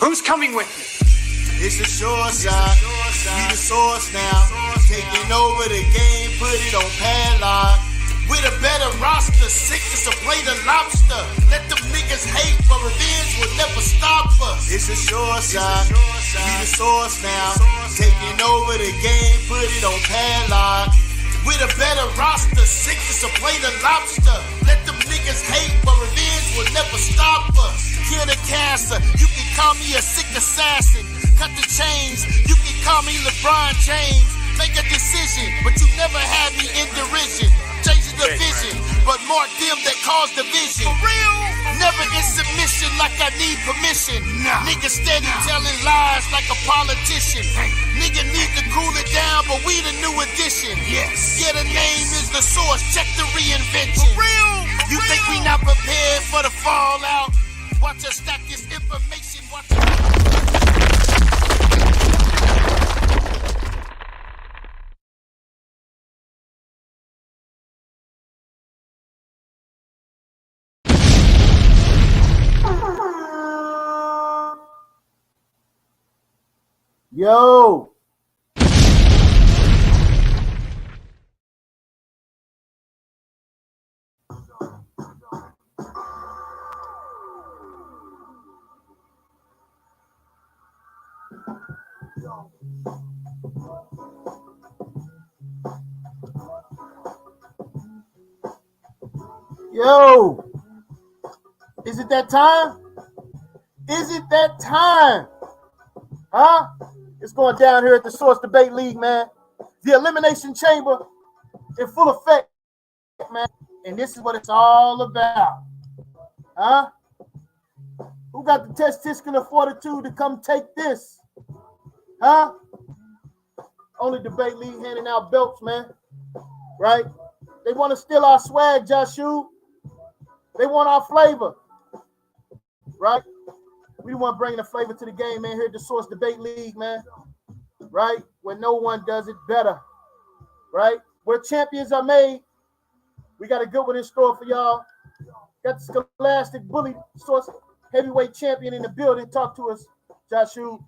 Who's coming with me? It's a short shot. We the source now. Taking over the game, put it on padlock. With a better roster, sick as a plate of lobster. Let them niggas hate, but revenge will never stop us. It's a short shot. We the source now. Taking over the game, put it on padlock. With a better roster, sick as a plate of lobster. Let them niggas hate, but revenge will never stop us. Kill the cancer, you can call me a sick assassin. Cut the chains, you can call me LeBron James. Make a decision, but you never had me in derision. Changing the vision, but mark them that cause division. For real? Never in submission like I need permission. Nah. Nigga steady telling lies like a politician. Nigga need to cool it down, but we the new edition. Yes. Yeah, the name is the source. Check the reinvention. For real? You think we not prepared for the fallout? Watch us stack this information. Watch us. Yo. Yo. Is it that time? Is it that time? Huh? It's going down here at the Source Debate League, man. The Elimination Chamber in full effect, man. And this is what it's all about. Huh? Who got the testicular fortitude to come take this? Huh? Only Debate League handing out belts, man. Right? They want to steal our swag, Joshua. They want our flavor. Right? We want to bring the flavor to the game, man, here at the Source Debate League, man. Right? Where no one does it better. Right? Where champions are made. We got a good one in store for y'all. Got the Scholastic Bully Source heavyweight champion in the building. Talk to us, Joshua.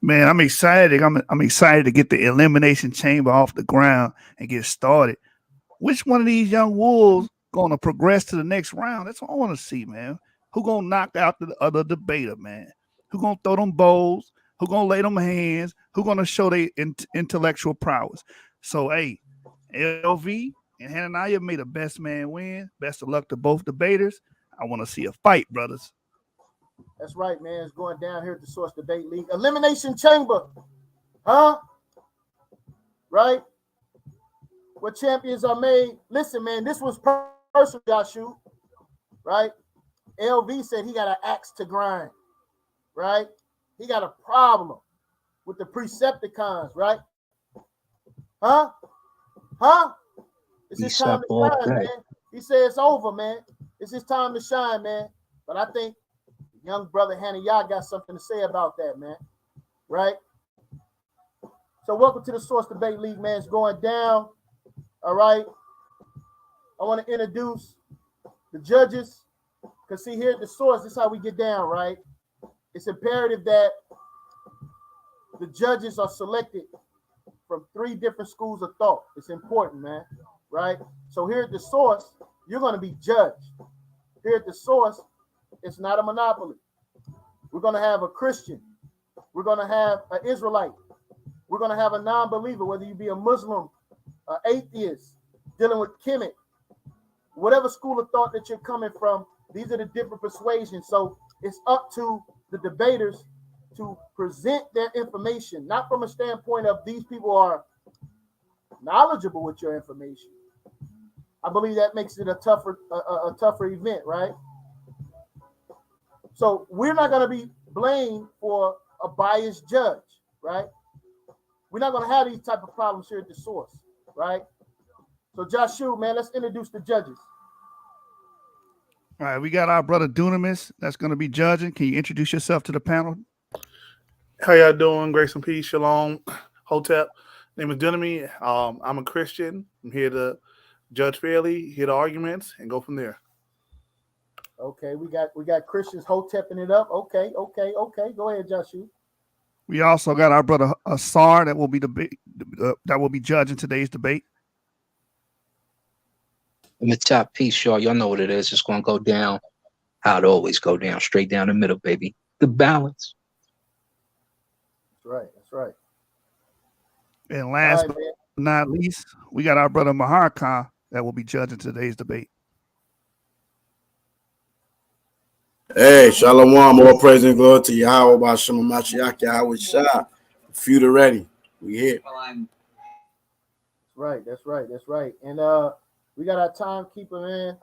Man, I'm excited. I'm excited to get the Elimination Chamber off the ground and get started. Which one of these young wolves gonna progress to the next round? That's what I want to see, man. Who gonna knock out the other debater, man? Who gonna throw them bowls? Who gonna lay them hands? Who gonna show their intellectual prowess? So, hey, LV and HananYah made a best man win. Best of luck to both debaters. I want to see a fight, brothers. That's right, man. It's going down here at the Source Debate League. Elimination Chamber. Huh? Right? Where champions are made. Listen, man, this was personal, Joshua. Right? LV said he got an axe to grind, right? He got a problem with the Precepticons, right? Huh? It's his time to shine, man. He said it's over, man. It's his time to shine, man. But I think young brother HananYah got something to say about that, man. Right? So welcome to the Source Debate League, man. It's going down. All right. I want to introduce the judges. Because see, here at the Source, this is how we get down, right? It's imperative that the judges are selected from 3 different schools of thought. It's important, man, right? So here at the Source, you're going to be judged. Here at the Source, it's not a monopoly. We're going to have a Christian. We're going to have an Israelite. We're going to have a non-believer, whether you be a Muslim, an atheist, dealing with Kemet, whatever school of thought that you're coming from. These are the different persuasions. So it's up to the debaters to present their information, not from a standpoint of these people are knowledgeable with your information. I believe that makes it a tougher event, right? So we're not going to be blamed for a biased judge, right? We're not going to have these type of problems here at the Source, right? So Joshua, man, let's introduce the judges. All right, we got our brother Dunamis that's going to be judging. Can you introduce yourself to the panel? How y'all doing? Grace and peace. Shalom. Hotep. Name is Dunamis. I'm a Christian. I'm here to judge fairly, hear the arguments, and go from there. Okay, we got Christians hotepping it up. Okay. Go ahead, Joshua. We also got our brother Asar that will be judging today's debate. In the top piece, y'all know what it is. It's going to go down how it always go down, straight down the middle, baby. The balance. That's right. And last but not least, we got our brother Maharka that will be judging today's debate. Hey, Shalom, all praise and glory to Yahweh, Bashem, Mashiach, YASHAR-YA'OH. Future ready. We here. That's right. And we got our timekeeper, man.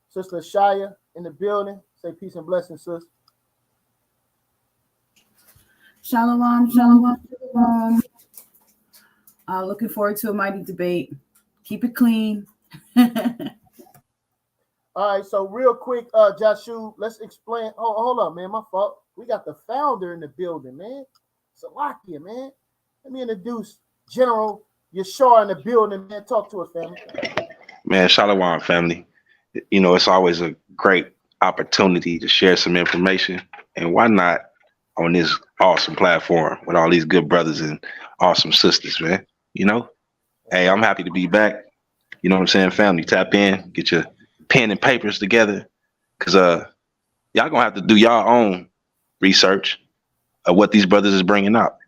Sister Shia in the building. Say peace and blessings, sis. Shalom. Looking forward to a mighty debate. Keep it clean. All right, so real quick, Joshua, let's explain. Hold on, man. My fault. We got the founder in the building, man. Salakia, man. Let me introduce General YASHAR in the building, man. Talk to us, family. Man, Shalom, family. You know, it's always a great opportunity to share some information. And why not on this awesome platform with all these good brothers and awesome sisters, man? You know? Hey, I'm happy to be back. You know what I'm saying, family? Tap in, get your pen and papers together. Because y'all going to have to do y'all own research of what these brothers is bringing up.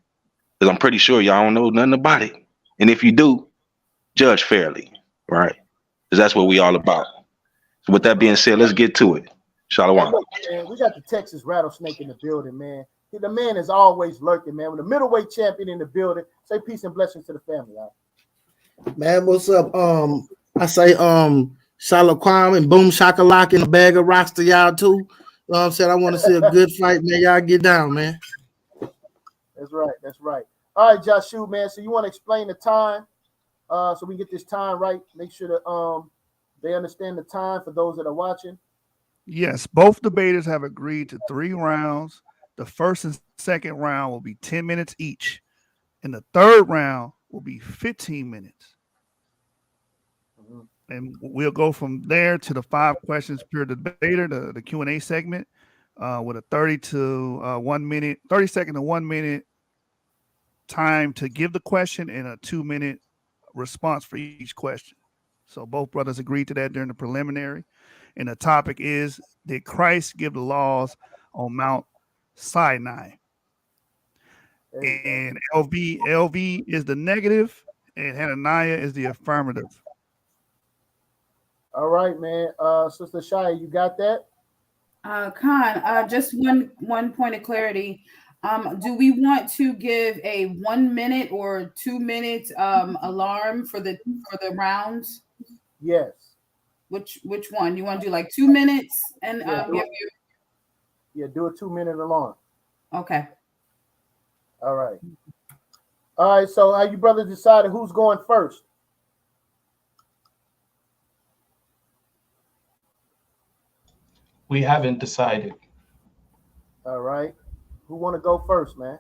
Because I'm pretty sure y'all don't know nothing about it. And if you do, judge fairly, right? Because that's what we all about. So with that being said, let's get to it. Shalom. Hey, man, we got the Texas rattlesnake in the building, man. The man is always lurking, man. With the middleweight champion in the building, say peace and blessings to the family. Right? Man, what's up? I say Shalom and boom shakalak and a bag of rocks to y'all too. You know what I'm saying? I want to see a good fight, man. Y'all get down, man. That's right. All right, Joshua, man. So you want to explain the time, so we get this time right. Make sure that they understand the time for those that are watching. Yes, both debaters have agreed to 3 rounds. The first and second round will be 10 minutes each, and the third round will be 15 minutes. And we'll go from there to the 5 questions per debater, the Q&A segment, with a 30 second to 1 minute time to give the question and a 2-minute response for each question. So both brothers agreed to that during the preliminary. And the topic is, did Christ give the laws on Mount Sinai? And LV is the negative, and HananYah is the affirmative. All right, man. Sister Shia, you got that? Khan, just one point of clarity. Do we want to give a 1 minute or 2 minute alarm for the rounds? Yes. Which one? You want to do like 2 minutes and do a 2-minute alarm. Okay. All right. So how you brothers decided who's going first? We haven't decided. All right. Who want to go first, man?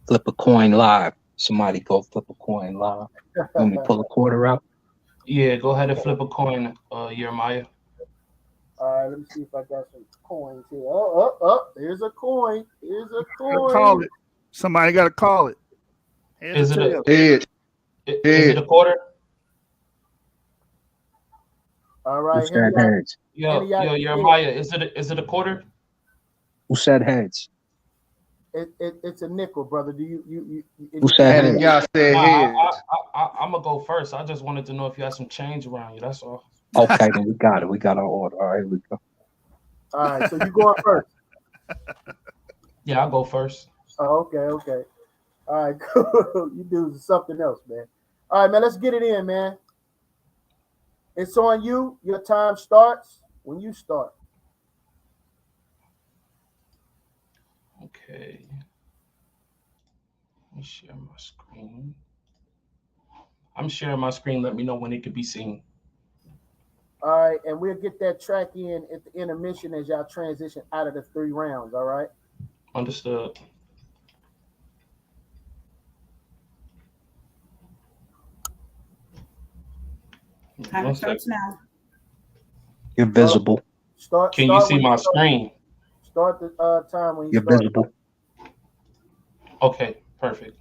Flip a coin live. Somebody go flip a coin live. Let me pull a quarter out. Yeah, go ahead and flip a coin, Jeremiah. All right, let me see if I got some coins here. Oh, there's a coin. Call it. Somebody got to call it. Is it a quarter? All right. Who said heads? Yo, Jeremiah, is it a quarter? Who said heads? It's a nickel, brother. Do you Who said heads? Y'all said heads. I'm gonna go first. I just wanted to know if you had some change around you. That's all. Okay, then we got it. We got our order. All right, here we go. All right, so you going first? Yeah, I'll go first. Oh, okay. All right, cool. You do something else, man. All right, man. Let's get it in, man. It's on you. Your time starts when you start. Okay. Let me share my screen. I'm sharing my screen. Let me know when it can be seen. All right, and we'll get that track in at the intermission as y'all transition out of the 3 rounds, all right? Understood. Timer starts now. You're visible. Can you see my screen? Start the time when you You're start. visible. Okay, perfect.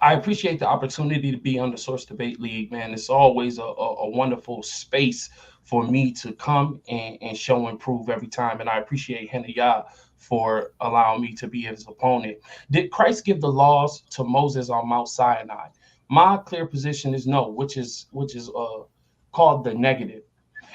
I appreciate the opportunity to be on the Source Debate League, man. It's always a wonderful space for me to come and show and prove every time. And I appreciate HananYah for allowing me to be his opponent. Did Christ give the laws to Moses on Mount Sinai? My clear position is no, which is called the negative.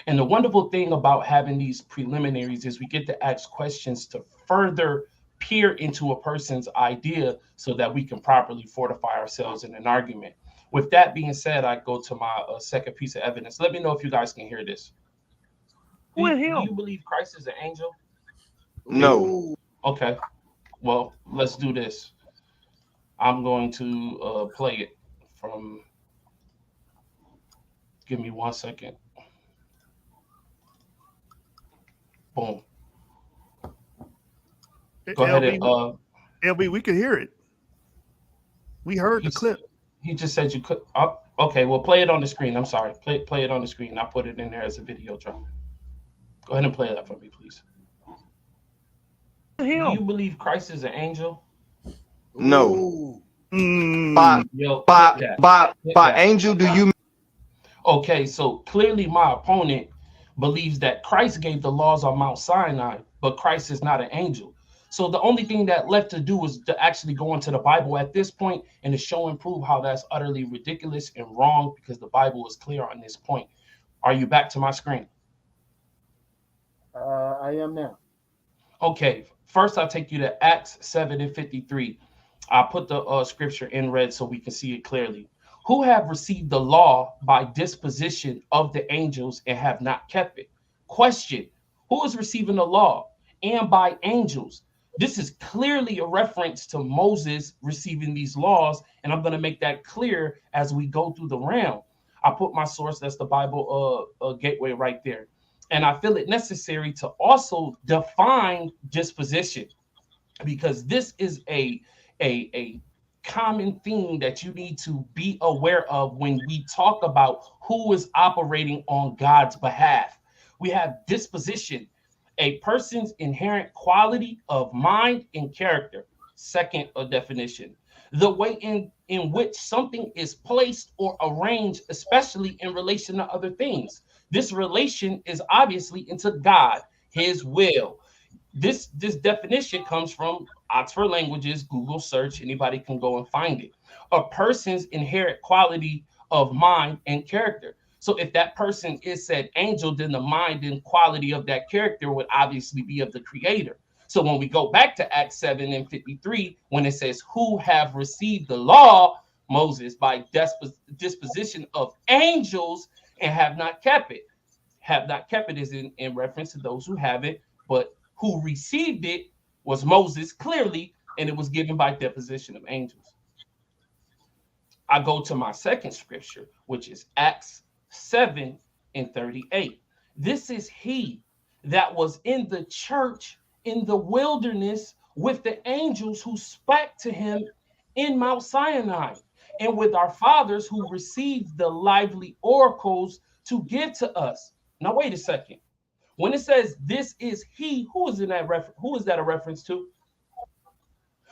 And the wonderful thing about having these preliminaries is we get to ask questions to further peer into a person's idea so that we can properly fortify ourselves in an argument. With that being said, I go to my second piece of evidence. Let me know if you guys can hear this. Do you believe Christ is an angel? No. Okay. Well, let's do this. I'm going to play it from. Give me 1 second. Boom. Go ahead and LB, we could hear it. We heard the clip. He just said you could. Okay, well, play it on the screen. I'm sorry. Play it on the screen. I put it in there as a video drop. Go ahead and play that for me, please. Do you believe Christ is an angel? No. By angel, do you? Okay, so clearly my opponent believes that Christ gave the laws on Mount Sinai, but Christ is not an angel. So the only thing that left to do is to actually go into the Bible at this point and to show and prove how that's utterly ridiculous and wrong, because the Bible is clear on this point. Are you back to my screen? I am now. Okay, first I'll take you to Acts 7:53. I'll put the scripture in red so we can see it clearly. Who have received the law by disposition of the angels and have not kept it? Question, who is receiving the law and by angels? This is clearly a reference to Moses receiving these laws, and I'm going to make that clear as we go through the round. I put my source, that's the Bible gateway right there. And I feel it necessary to also define disposition, because this is a common theme that you need to be aware of when we talk about who is operating on God's behalf. We have disposition, a person's inherent quality of mind and character. Second definition, the way in which something is placed or arranged, especially in relation to other things. This relation is obviously into God, his will. This definition comes from Oxford Languages, Google search, anybody can go and find it. A person's inherent quality of mind and character. So if that person is said angel, then the mind and quality of that character would obviously be of the creator. So when we go back to Acts 7:53, when it says who have received the law, Moses, by disposition of angels and have not kept it. Have not kept it is in reference to those who have it, but who received it was Moses clearly, and it was given by deposition of angels. I go to my second scripture, which is Acts 7:38. This is he that was in the church in the wilderness with the angels who spake to him in Mount Sinai, and with our fathers who received the lively oracles to give to us. Now, wait a second. When it says this is he, who is in that reference? Who is that a reference to?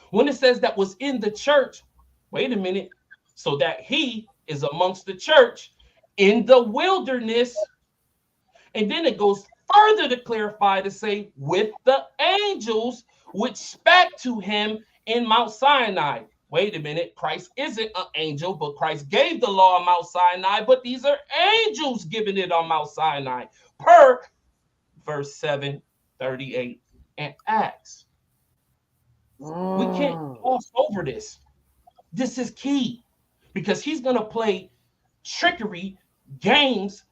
When it says that was in the church, wait a minute. So that he is amongst the church in the wilderness. And then it goes further to clarify to say with the angels which spake to him in Mount Sinai. Wait a minute. Christ isn't an angel, but Christ gave the law on Mount Sinai, but these are angels giving it on Mount Sinai per verse 7:38 and Acts. We can't gloss over this. This is key, because he's going to play trickery, games,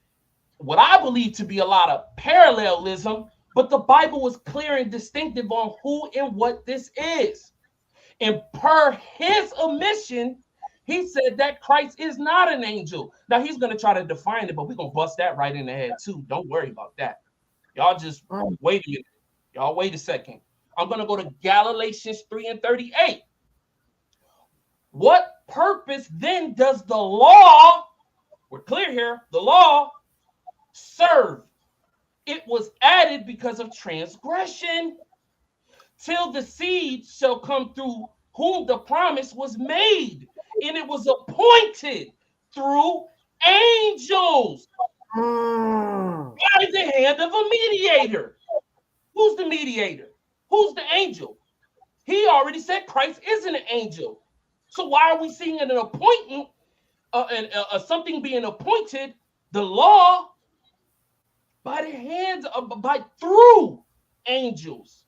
what I believe to be a lot of parallelism, but the Bible was clear and distinctive on who and what this is. And per his omission, he said that Christ is not an angel. Now he's going to try to define it, but we're going to bust that right in the head too. Don't worry about that. Y'all just wait a minute. Y'all wait a second. I'm going to go to Galatians 3:38. What purpose then does the law We're clear here. The law served. It was added because of transgression. Till the seed shall come through whom the promise was made, and it was appointed through angels by the hand of a mediator. Who's the mediator? Who's the angel? He already said Christ isn't an angel. So why are we seeing an appointment, something being appointed, the law, by the hands of, through angels,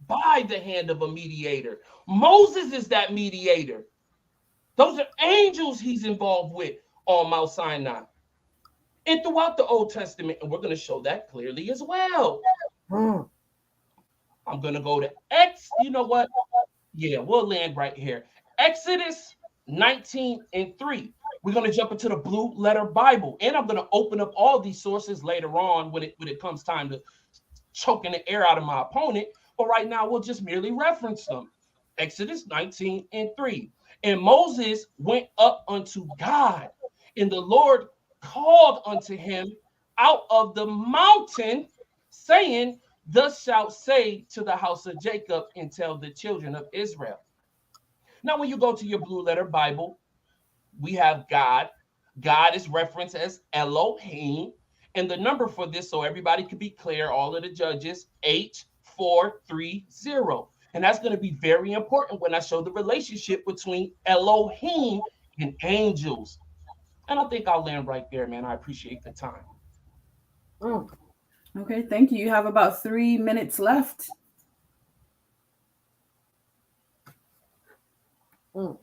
by the hand of a mediator? Moses is that mediator. Those are angels he's involved with on Mount Sinai and throughout the Old Testament, and we're going to show that clearly as well. I'm going to go to you know what? Yeah, we'll land right here. Exodus 19:3. We're going to jump into the Blue Letter Bible, and I'm going to open up all these sources later on when it comes time to choking the air out of my opponent. But right now, we'll just merely reference them. Exodus 19:3. And Moses went up unto God, and the Lord called unto him out of the mountain, saying, Thus shalt say to the house of Jacob, and tell the children of Israel. Now, when you go to your Blue Letter Bible, we have God. God is referenced as Elohim. And the number for this, so everybody can be clear, all of the judges, 8430. And that's going to be very important when I show the relationship between Elohim and angels. And I think I'll land right there, man. I appreciate the time. Okay, thank you. You have about 3 minutes left. Okay.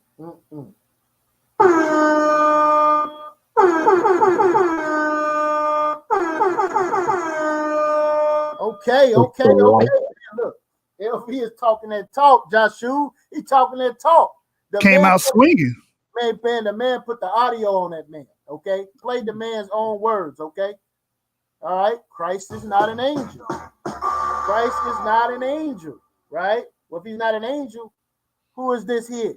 Look, LV is talking that talk, Joshua. He talking that talk. Came out swinging. The man put the audio on that man, okay? Played the man's own words, okay? All right? Christ is not an angel. Christ is not an angel, right? Well, if he's not an angel, who is this here?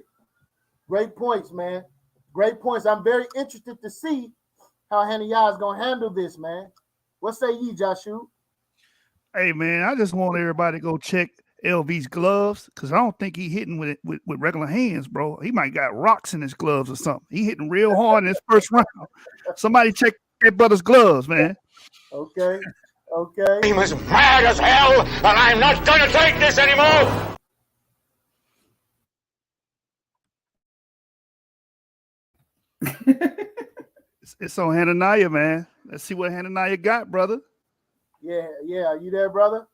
Great points, man. Great points. I'm very interested to see how HananYah is going to handle this, man. What say ye, Joshua? Hey, man, I just want everybody to go check LV's gloves, because I don't think he hitting with regular hands, bro. He might got rocks in his gloves or something. He hitting real hard in his first round. Somebody check that brother's gloves, man. Okay. He was mad as hell, and I'm not going to take this anymore. It's on HananYah, man. Let's see what HananYah got, brother. Yeah. Are you there, brother?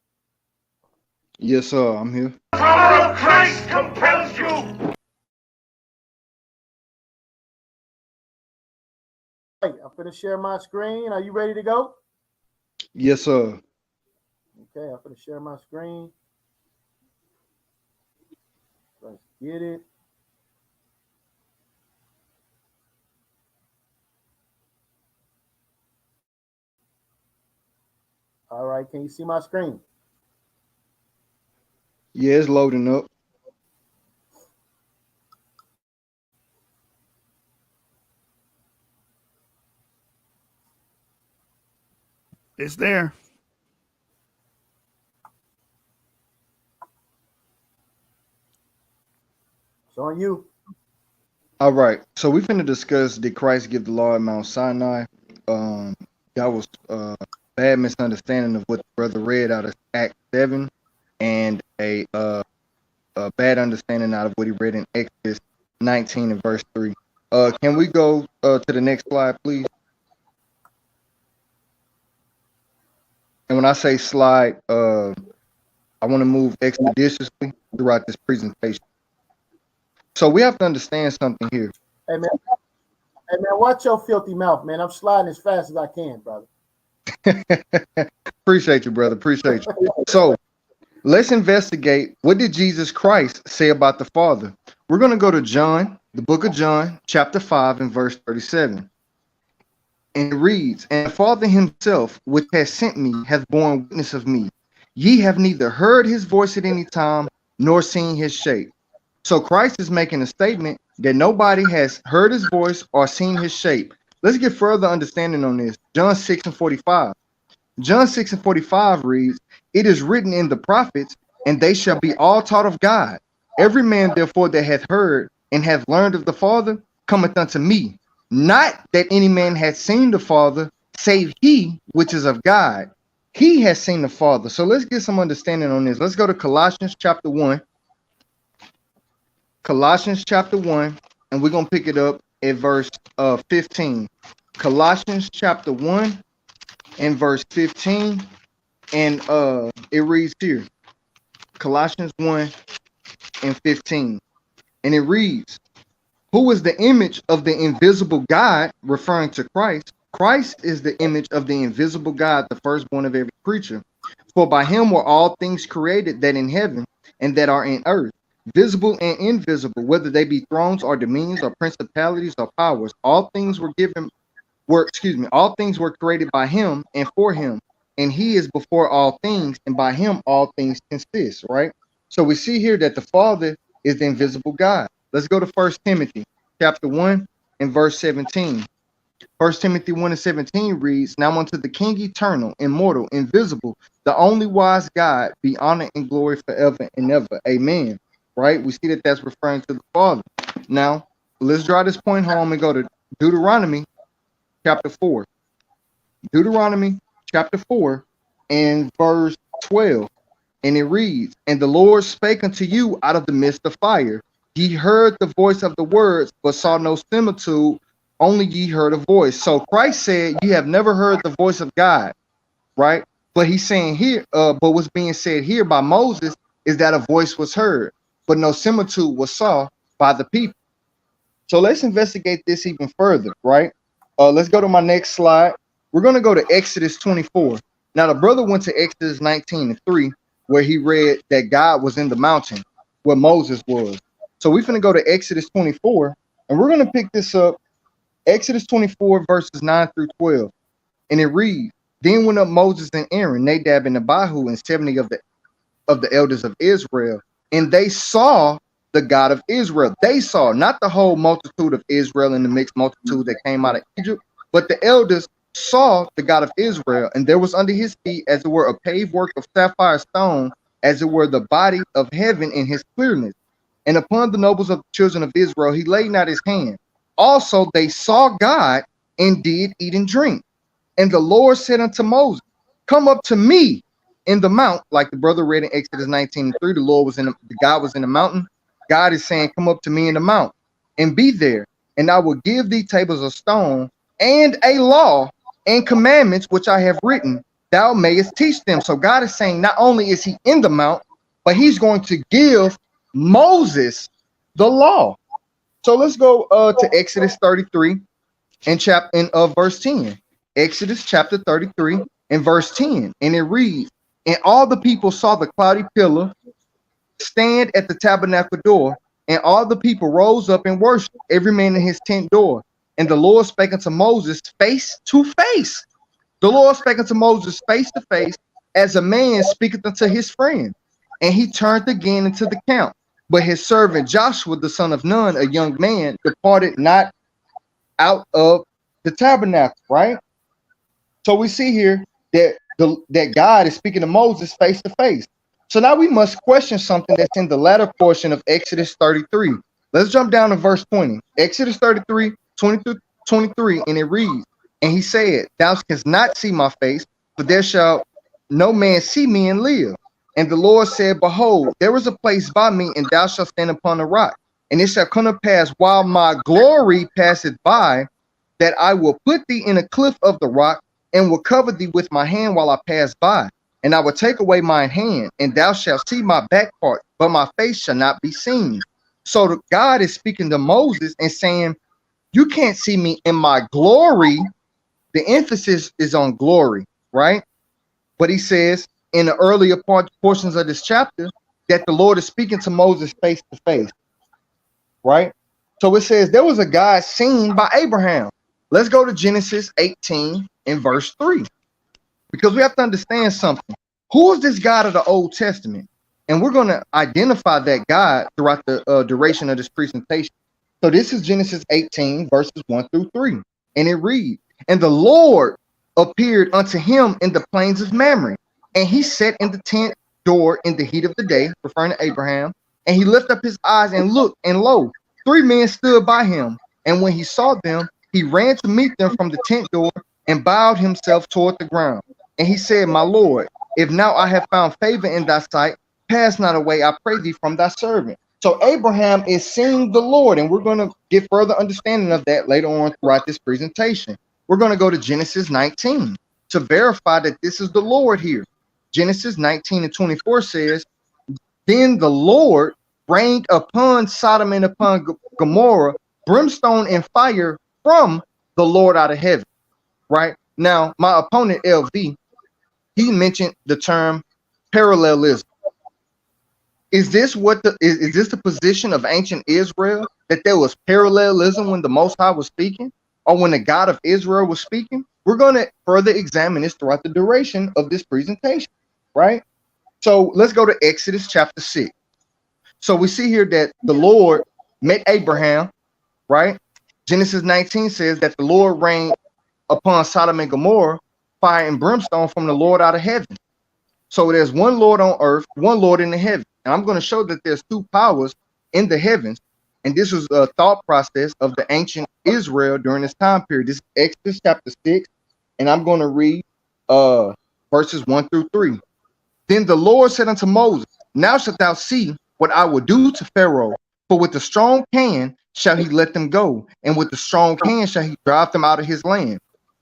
Yes, sir. I'm here. The power of Christ compels you. Hey, I'm going to share my screen. Are you ready to go? Yes, sir. Okay, I'm going to share my screen. Let's get it. All right, can you see my screen? Yeah, it's loading up. It's there. It's on you. All right. So we're finna discuss, did Christ give the law at Mount Sinai? That was bad misunderstanding of what the brother read out of Acts 7, and a bad understanding out of what he read in Exodus 19 and verse 3. Can we go to the next slide, please? And when I say slide, I want to move expeditiously throughout this presentation. So we have to understand something here. Hey man, watch your filthy mouth, man. I'm sliding as fast as I can, brother. Appreciate you, brother. Appreciate you. So let's investigate, what did Jesus Christ say about the Father? We're going to go to John, the book of John, chapter 5 and verse 37. And it reads, And the Father himself, which has sent me, hath borne witness of me. Ye have neither heard his voice at any time, nor seen his shape. So Christ is making a statement that nobody has heard his voice or seen his shape. Let's get further understanding on this. John 6 and 45. John 6 and 45 reads, "It is written in the prophets, and they shall be all taught of God. Every man, therefore, that hath heard and hath learned of the Father cometh unto me. Not that any man hath seen the Father, save he which is of God. He has seen the Father." So let's get some understanding on this. Let's go to Colossians chapter 1. Colossians chapter 1, and we're going to pick it up at verse 15. Colossians chapter 1 and verse 15. And it reads here. Colossians 1 and 15. And it reads, "Who is the image of the invisible God," referring to Christ. "Christ is the image of the invisible God, the firstborn of every creature. For by him were all things created that in heaven and that are in earth, visible and invisible, whether they be thrones or dominions or principalities or powers. All things were created by him and for him. And he is before all things, and by him all things consist," right? So we see here that the Father is the invisible God. Let's go to 1 Timothy chapter 1 and verse 17. 1 Timothy 1 and 17 reads, "Now unto the King eternal, immortal, invisible, the only wise God, be honor and glory forever and ever. Amen." Right? We see that that's referring to the Father. Now, let's draw this point home and go to Deuteronomy chapter 4. Deuteronomy chapter 4 and verse 12. And it reads, "And the Lord spake unto you out of the midst of fire. Ye heard the voice of the words, but saw no similitude, only ye heard a voice." So Christ said, you have never heard the voice of God, right? But he's saying here, but what's being said here by Moses is that a voice was heard, but no similitude was saw by the people. So let's investigate this even further, right? Let's go to my next slide. We're going to go to Exodus 24. Now, the brother went to Exodus 19 and 3, where he read that God was in the mountain, where Moses was. So we're going to go to Exodus 24, and we're going to pick this up, Exodus 24, verses 9 through 12. And it reads, "Then went up Moses and Aaron, Nadab and Abihu, and 70 of the elders of Israel, and they saw the God of Israel." They saw, not the whole multitude of Israel and the mixed multitude that came out of Egypt, but the elders saw the God of Israel, and there was under his feet as it were a paved work of sapphire stone, as it were the body of heaven in his clearness. And upon the nobles of the children of Israel he laid not his hand. Also they saw God and did eat and drink. And the Lord said unto Moses, "Come up to me in the mount," like the brother read in Exodus 19:3. God was in the mountain. God is saying, "Come up to me in the mount and be there, and I will give thee tables of stone and a law and commandments which I have written, thou mayest teach them." So God is saying not only is he in the mount, but he's going to give Moses the law. So let's go to Exodus 33 and verse 10. Exodus chapter 33 and verse 10. And it reads, "And all the people saw the cloudy pillar stand at the tabernacle door, and all the people rose up and worshiped, every man in his tent door. And the Lord spake unto Moses face to face." The Lord spake unto Moses face to face, as a man speaketh unto his friend. And he turned again into the camp. But his servant Joshua, the son of Nun, a young man, departed not out of the tabernacle, right? So we see here that that God is speaking to Moses face to face. So now we must question something that's in the latter portion of Exodus 33. Let's jump down to verse 20. Exodus 33, 20-23, and it reads, "And he said, Thou canst not see my face, for there shall no man see me and live. And the Lord said, Behold, there is a place by me, and thou shalt stand upon a rock. And it shall come to pass, while my glory passeth by, that I will put thee in a cliff of the rock, and will cover thee with my hand while I pass by. And I will take away mine hand, and thou shalt see my back part, but my face shall not be seen." So God is speaking to Moses and saying, you can't see me in my glory. The emphasis is on glory, right? But he says in the earlier portions of this chapter that the Lord is speaking to Moses face to face, right? So it says there was a God seen by Abraham. Let's go to Genesis 18 and verse 3, because we have to understand something. Who is this God of the Old Testament? And we're going to identify that God throughout the duration of this presentation. So this is Genesis 18 verses 1 through 3. And it reads, and the Lord appeared unto him in the plains of Mamre, and he sat in the tent door in the heat of the day, referring to Abraham, and he lifted up his eyes and looked, and lo, 3 men stood by him. And when he saw them, he ran to meet them from the tent door and bowed himself toward the ground. And he said, my Lord, if now I have found favor in thy sight, pass not away, I pray thee, from thy servant. So Abraham is seeing the Lord, and we're going to get further understanding of that later on throughout this presentation. We're going to go to Genesis 19 to verify that this is the Lord here. Genesis 19:24 says, then the Lord rained upon Sodom and upon Gomorrah brimstone and fire from the Lord out of heaven. Right now, my opponent LV, he mentioned the term parallelism. Is this the position of ancient Israel, that there was parallelism when the Most High was speaking, or when the God of Israel was speaking? We're going to further examine this throughout the duration of this presentation, right? So let's go to Exodus chapter 6. So we see here that the Lord met Abraham, right? Genesis 19 says that the Lord rained upon Sodom and Gomorrah fire and brimstone from the Lord out of heaven. So there's one Lord on earth, one Lord in the heaven. And I'm going to show that there's 2 powers in the heavens. And this was a thought process of the ancient Israel during this time period. This is Exodus chapter 6. And I'm going to read verses 1 through 3. Then the Lord said unto Moses, now shalt thou see what I will do to Pharaoh, for with the strong hand shall he let them go, and with the strong hand shall he drive them out of his land.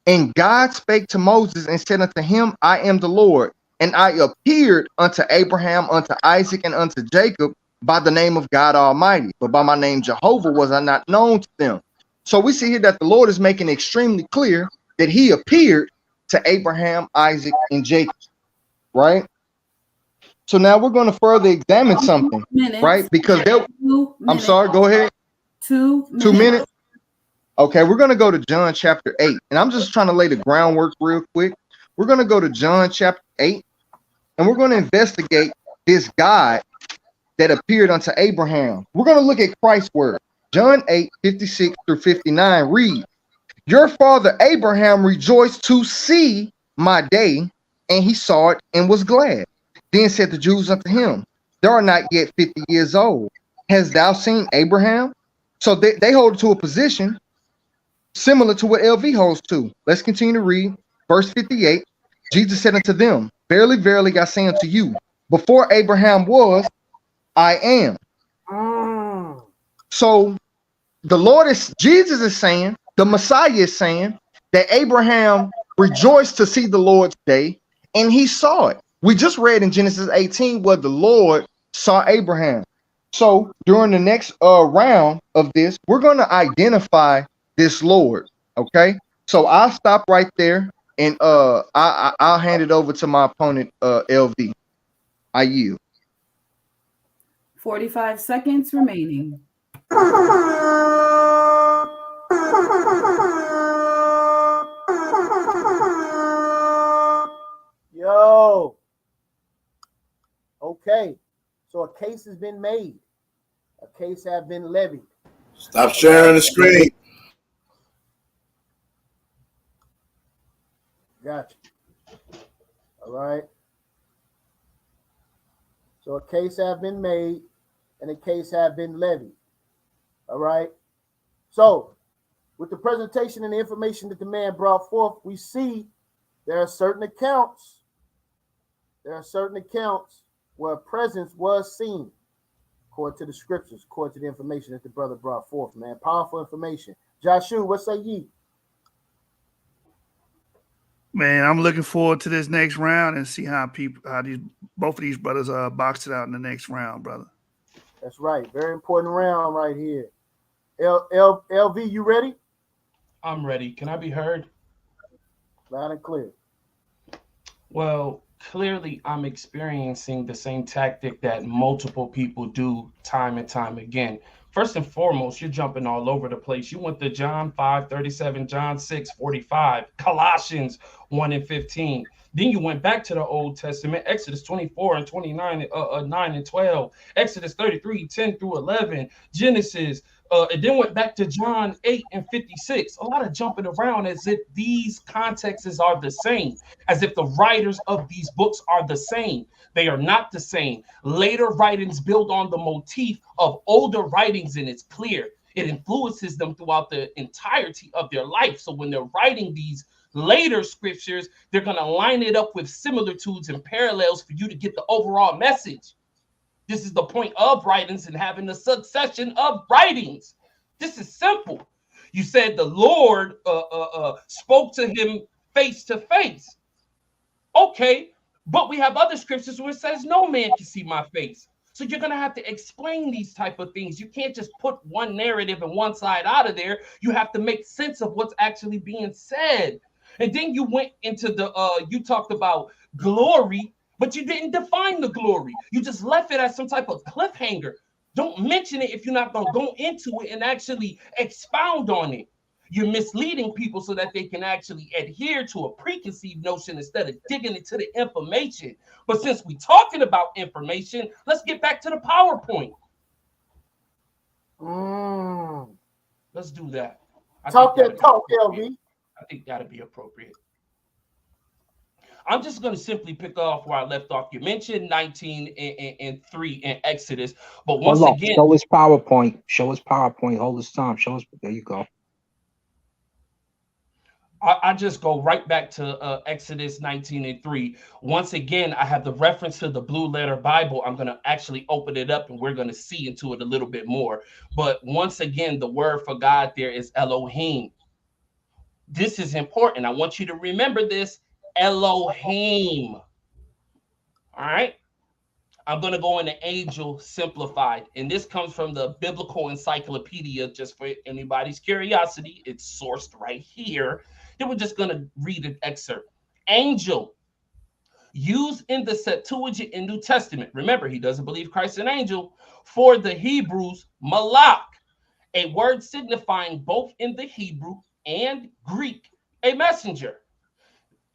And God spake to Moses and said unto him, I am the Lord, and I appeared unto Abraham, unto Isaac, and unto Jacob by the name of God Almighty, but by my name Jehovah was I not known to them. So we see here that the Lord is making extremely clear that he appeared to Abraham, Isaac, and Jacob, right? So now we're going to further examine something, right? Because I'm sorry, go ahead. 2 minutes. Okay, we're going to go to John chapter 8, and I'm just trying to lay the groundwork real quick. We're going to go to John chapter 8, and we're going to investigate this God that appeared unto Abraham. We're going to look at Christ's word. John 8:56 through 59 read, your father Abraham rejoiced to see my day, and he saw it and was glad. Then said the Jews unto him, thou art not yet 50 years old. Hast thou seen Abraham? So they hold to a position similar to what LV holds to. Let's continue to read. Verse 58, Jesus said unto them, verily, verily, I say unto you, before Abraham was, I am. So the Lord Jesus is saying, the Messiah is saying that Abraham rejoiced to see the Lord's day, and he saw it. We just read in Genesis 18 where the Lord saw Abraham. So during the next round of this, we're going to identify this Lord. Okay, so I'll stop right there, and I'll hand it over to my opponent, LV. I yield. 45 seconds remaining. Yo. Okay. So a case has been made. A case has been levied. Stop sharing the screen. Gotcha. All right. So a case have been made and a case have been levied. All right. So with the presentation and the information that the man brought forth, we see there are certain accounts. There are certain accounts where a presence was seen, according to the scriptures, according to the information that the brother brought forth, man. Powerful information. Joshua, what say ye? Man, I'm looking forward to this next round and see how both of these brothers box it out in the next round, brother. That's right. Very important round right here. LV, you ready? I'm ready. Can I be heard? Loud and clear. Well, clearly I'm experiencing the same tactic that multiple people do time and time again. First and foremost, you're jumping all over the place. You went to John 5:37, John 6:45, Colossians 1:15. Then you went back to the Old Testament, Exodus 24:29, 9 and 12, Exodus 33:10 through 11, Genesis It then went back to John 8 and 56. A lot of jumping around as if these contexts are the same, as if the writers of these books are the same. They are not the same. Later writings build on the motif of older writings, and it's clear. It influences them throughout the entirety of their life. So when they're writing these later scriptures, they're going to line it up with similitudes and parallels for you to get the overall message. This is the point of writings and having a succession of writings. This is simple. You said the Lord spoke to him face to face. Okay, but we have other scriptures where it says no man can see my face. So you're going to have to explain these type of things. You can't just put one narrative and one side out of there. You have to make sense of what's actually being said. And then you went into you talked about glory, but you didn't define the glory. You just left it as some type of cliffhanger. Don't mention it if you're not going to go into it and actually expound on it. You're misleading people so that they can actually adhere to a preconceived notion instead of digging into the information. But since we're talking about information, let's get back to the PowerPoint. Let's do that. Talk that talk, LB. I think that'll be appropriate. I'm just going to simply pick off where I left off. You mentioned 19 and 3 in Exodus, but once again, show us PowerPoint. Show us PowerPoint. Hold us time. Show us. There you go. I just go right back to Exodus 19 and 3. Once again, I have the reference to the Blue Letter Bible. I'm going to actually open it up and we're going to see into it a little bit more. But once again, the word for God there is Elohim. This is important. I want you to remember this. Elohim. All right. I'm going to go into angel simplified. And this comes from the Biblical Encyclopedia, just for anybody's curiosity. It's sourced right here. Then we're just going to read an excerpt. Angel, used in the Septuagint in New Testament. Remember, he doesn't believe Christ is an angel. For the Hebrews, malak, a word signifying both in the Hebrew and Greek, a messenger.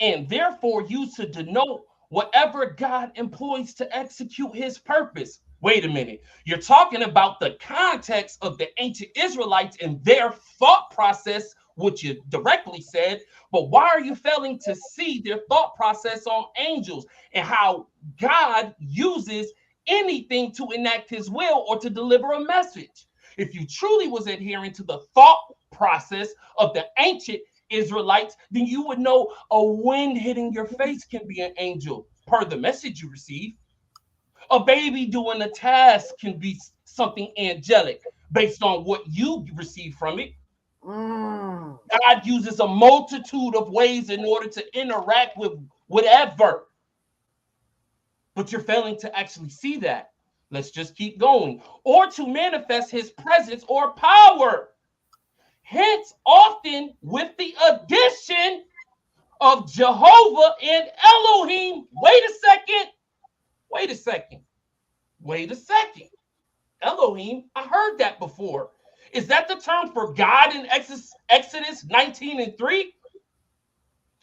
And therefore used to denote whatever God employs to execute his purpose. Wait a minute. You're talking about the context of the ancient Israelites and their thought process, which you directly said, but why are you failing to see their thought process on angels and how God uses anything to enact his will or to deliver a message? If you truly was adhering to the thought process of the ancient Israelites, then you would know a wind hitting your face can be an angel per the message you receive. A baby doing a task can be something angelic based on what you receive from it. God uses a multitude of ways in order to interact with whatever. But you're failing to actually see that. Let's just keep going. Or to manifest his presence or power. Hence, often with the addition of Jehovah and Elohim. Wait a second. Elohim, I heard that before. Is that the term for God in Exodus 19 and 3?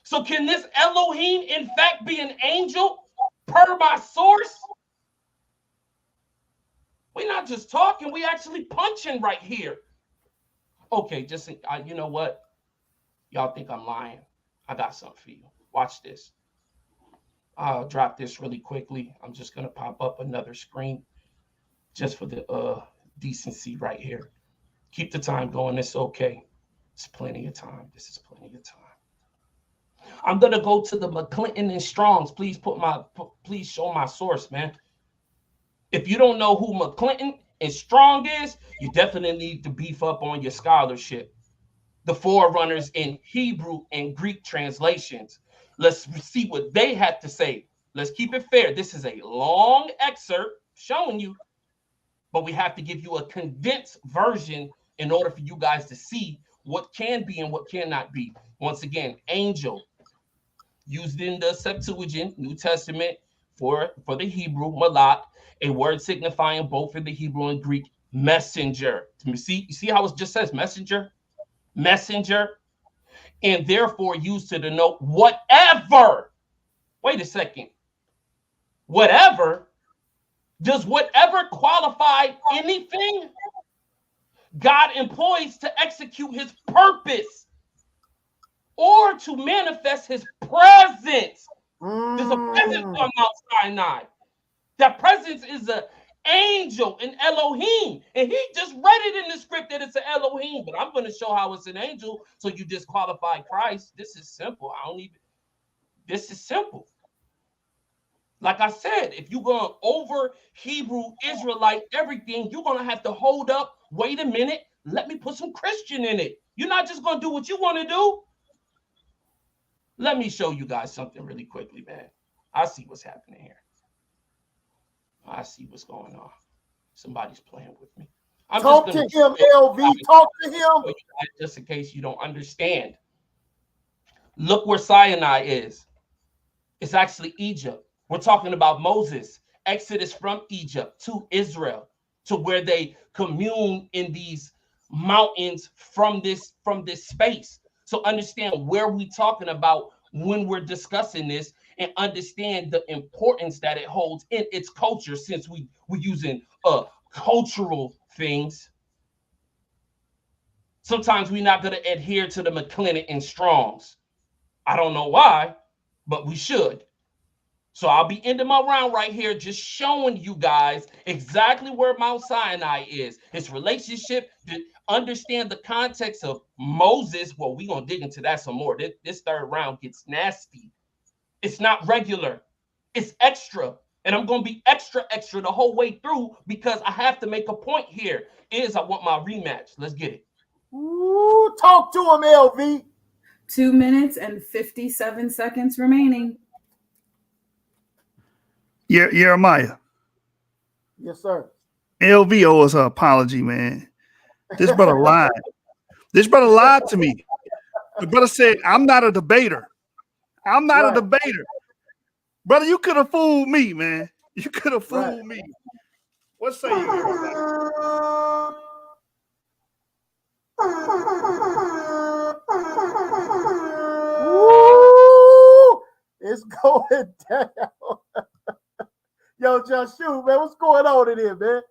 So can this Elohim in fact be an angel per my source? We're not just talking, we actually punching right here. Okay, just you know what? Y'all think I'm lying. I got something for you. Watch this. I'll drop this really quickly. I'm just going to pop up another screen just for the decency right here. Keep the time going. It's okay. It's plenty of time. This is plenty of time. I'm going to go to the McClinton and Strongs. Please show my source, man. If you don't know who McClinton and Strong is, you definitely need to beef up on your scholarship. The forerunners in Hebrew and Greek translations. Let's see what they had to say. Let's keep it fair. This is a long excerpt showing you, but we have to give you a condensed version in order for you guys to see what can be and what cannot be. Once again, angel, used in the Septuagint, New Testament, for the Hebrew, malak, a word signifying both in the Hebrew and Greek, messenger. You see how it just says messenger? Messenger. And therefore used to denote whatever. Wait a second. Whatever? Does whatever qualify anything? God employs to execute his purpose or to manifest his presence. There's a presence on Mount Sinai. That presence is an angel, an Elohim. And he just read it in the script that it's an Elohim, but I'm going to show how it's an angel so you disqualify Christ. This is simple. This is simple. Like I said, if you're going over Hebrew, Israelite, everything, you're going to have to hold up. Wait a minute. Let me put some Christian in it. You're not just going to do what you want to do. Let me show you guys something really quickly, man. I see what's happening here. I see what's going on. Somebody's playing with me. Talk to him, LV. Talk to him. Just in case you don't understand. Look where Sinai is. It's actually Egypt. We're talking about Moses, Exodus from Egypt to Israel, to where they commune in these mountains from this space. So understand where we're talking about when we're discussing this, and understand the importance that it holds in its culture, since we're using cultural things. Sometimes we're not going to adhere to the McClellan and Strongs. I don't know why, but we should. So I'll be ending my round right here, just showing you guys exactly where Mount Sinai is, its relationship, to understand the context of Moses. Well, we're going to dig into that some more. This third round gets nasty. It's not regular. It's extra. And I'm going to be extra the whole way through, because I have to make a point here. I want my rematch. Let's get it. Ooh, talk to him, LV. 2 minutes and 57 seconds remaining. Jeremiah. Yes, sir. LV owes her apology, man. This brother lied. This brother lied to me. The brother said, I'm not a debater. I'm not a debater. Brother, you could have fooled me, man. You could have fooled me. What say you? Ooh, it's going down. Yo, just shoot, man. What's going on in here, man?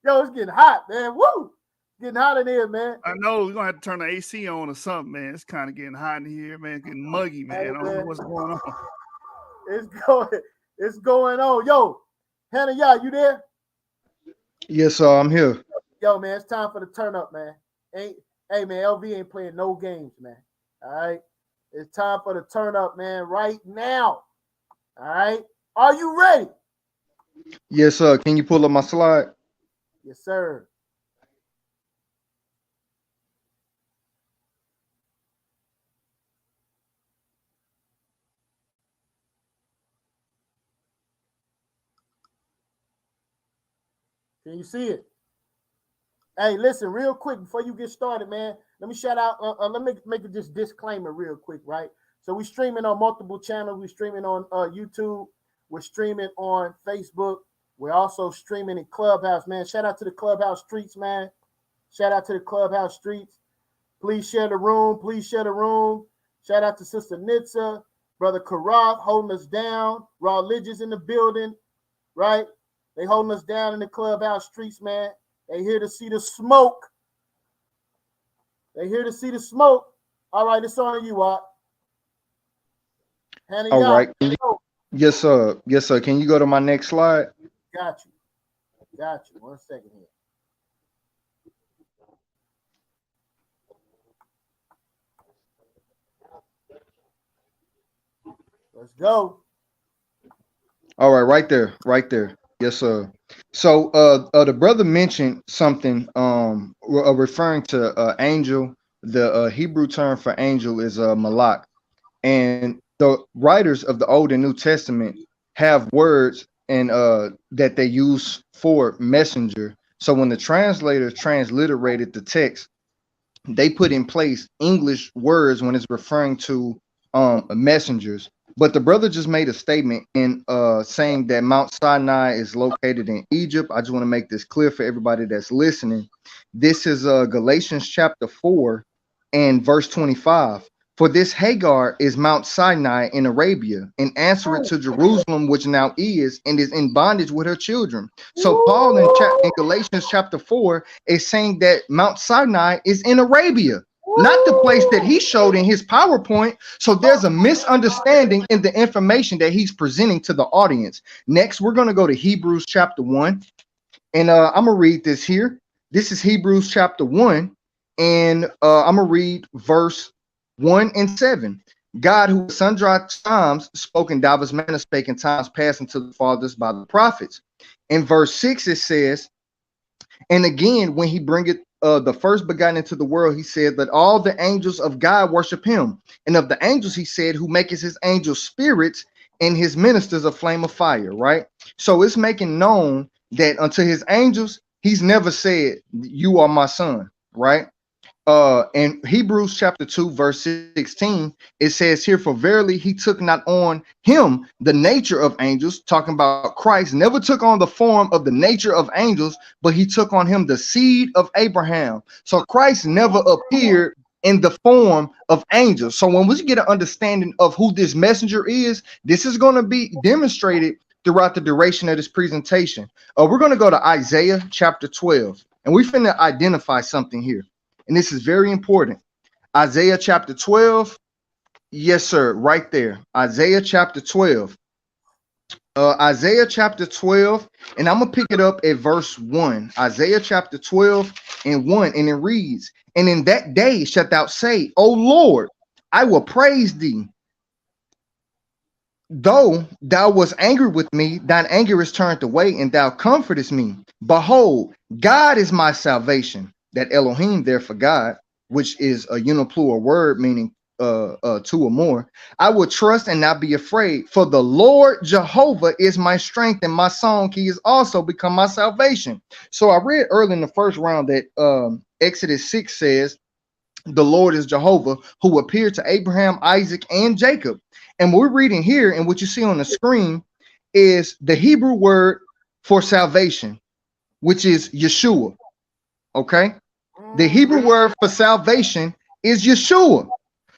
Yo, it's getting hot, man. Woo! Getting hot in here, man. I know we're gonna have to turn the AC on or something, man. It's kind of getting hot in here, man. Getting muggy, man. I don't know what's going on. It's going on. Yo, HananYah, you there? Yes, sir. I'm here. Yo, man, it's time for the turn up, man. Hey, man, LV ain't playing no games, man. All right. It's time for the turn up, man, right now. All right. Are you ready? Yes, sir. Can you pull up my slide? Yes, sir. Can you see it? Hey, listen, real quick before you get started, man. Let me shout out. Let me make this disclaimer real quick, right? So we're streaming on multiple channels. We're streaming on YouTube. We're streaming on Facebook. We're also streaming in Clubhouse, man. Shout out to the Clubhouse streets, man. Shout out to the Clubhouse streets. Please share the room. Please share the room. Shout out to Sister Nitsa, Brother Karath holding us down. Raw Religious in the building, right? They holding us down in the Clubhouse streets, man. They here to see the smoke. They here to see the smoke. All right, it's on you, Art. All right. Yes, sir. Yes, sir. Can you go to my next slide? Got you. Got you. 1 second here. Let's go. All right, right there, right there. Yes, sir. So the brother mentioned something referring to angel. The Hebrew term for angel is malak. And the writers of the Old and New Testament have words and that they use for messenger. So when the translators transliterated the text, they put in place English words when it's referring to messengers. But the brother just made a statement in saying that Mount Sinai is located in Egypt. I just want to make this clear for everybody that's listening. This is Galatians chapter 4 and verse 25. For this Hagar is Mount Sinai in Arabia, and answereth to Jerusalem, which now is, and is in bondage with her children. So Paul in Galatians chapter 4 is saying that Mount Sinai is in Arabia, not the place that he showed in his PowerPoint. So there's a misunderstanding in the information that he's presenting to the audience. Next, we're going to go to Hebrews chapter 1, and I'm going to read this here. This is Hebrews chapter 1, and I'm going to read verse 1 and 7. God, who sundry times spoke in divers manners, spake in times past unto the fathers by the prophets. In verse 6 it says, and again, when he bringeth the first begotten into the world, he said that all the angels of God worship him. And of the angels, he said, who maketh his angels spirits and his ministers a flame of fire, right? So it's making known that unto his angels, he's never said, you are my son, right? In Hebrews chapter 2 verse 16, it says here, for verily he took not on him the nature of angels, talking about Christ never took on the form of the nature of angels, but he took on him the seed of Abraham. So Christ never appeared in the form of angels. So when we get an understanding of who this messenger is, this is going to be demonstrated throughout the duration of this presentation. We're going to go to Isaiah chapter 12, and we finna identify something here. And this is very important. Isaiah chapter 12. Yes, sir. Right there. Isaiah chapter 12. Isaiah chapter 12. And I'm going to pick it up at verse 1. Isaiah chapter 12 and 1. And it reads, and in that day shalt thou say, O Lord, I will praise thee. Though thou wast angry with me, thine anger is turned away, and thou comfortest me. Behold, God is my salvation. That Elohim there for God, which is a uniplural word meaning two or more. I will trust and not be afraid, for the Lord Jehovah is my strength and my song. He is also become my salvation. So I read early in the first round that Exodus 6 says, the Lord is Jehovah, who appeared to Abraham, Isaac, and Jacob. And what we're reading here, and what you see on the screen, is the Hebrew word for salvation, which is Yeshua. Okay. The Hebrew word for salvation is Yeshua.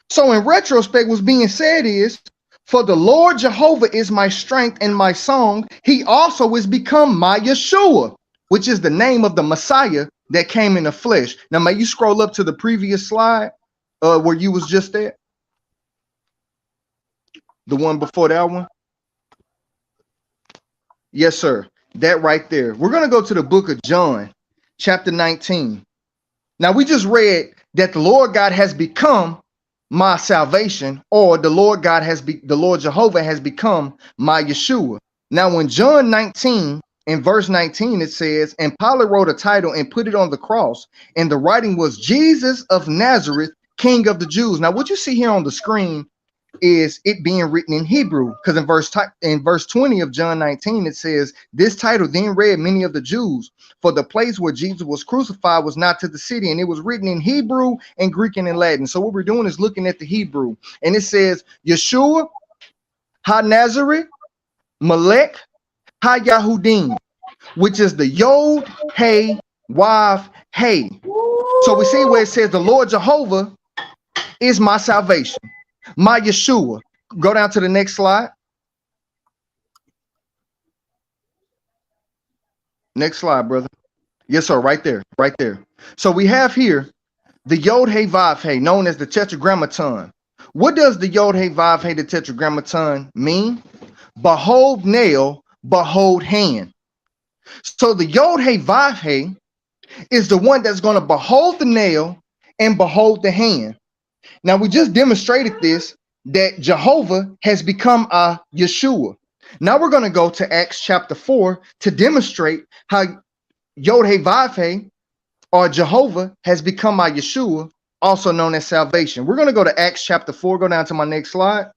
So in retrospect, what's being said is, for the Lord Jehovah is my strength and my song. He also is become my Yeshua, which is the name of the Messiah that came in the flesh. Now, may you scroll up to the previous slide where you was just at? The one before that one? Yes, sir. That right there. We're going to go to the book of John, chapter 19. Now, we just read that the Lord God has become my salvation, or the Lord Jehovah has become my Yeshua. Now, in John 19, in verse 19, it says, and Pilate wrote a title and put it on the cross, and the writing was Jesus of Nazareth, King of the Jews. Now, what you see here on the screen is it being written in Hebrew, because in verse 20 of John 19, it says, this title then read many of the Jews, for the place where Jesus was crucified was not to the city, and it was written in Hebrew and Greek and in Latin. So what we're doing is looking at the Hebrew, and it says Yeshua HaNazareth Melech HaYahudim, which is the Yod Hey Wav Hey. So we see where it says the Lord Jehovah is my salvation, my Yeshua. Go down to the next slide. Next slide, brother. Yes, sir. Right there. Right there. So we have here the Yod Hey Vav Hey, known as the Tetragrammaton. What does the Yod Hey Vav Hey, the Tetragrammaton, mean? Behold nail, behold hand. So the Yod Hey Vav Hey is the one that's going to behold the nail and behold the hand. Now, we just demonstrated this, that Jehovah has become a Yeshua. Now we're going to go to Acts chapter 4 to demonstrate how Yod Hey Vav Hey, or Jehovah, has become my Yeshua, also known as salvation. We're going to go to Acts chapter 4. Go down to my next slide.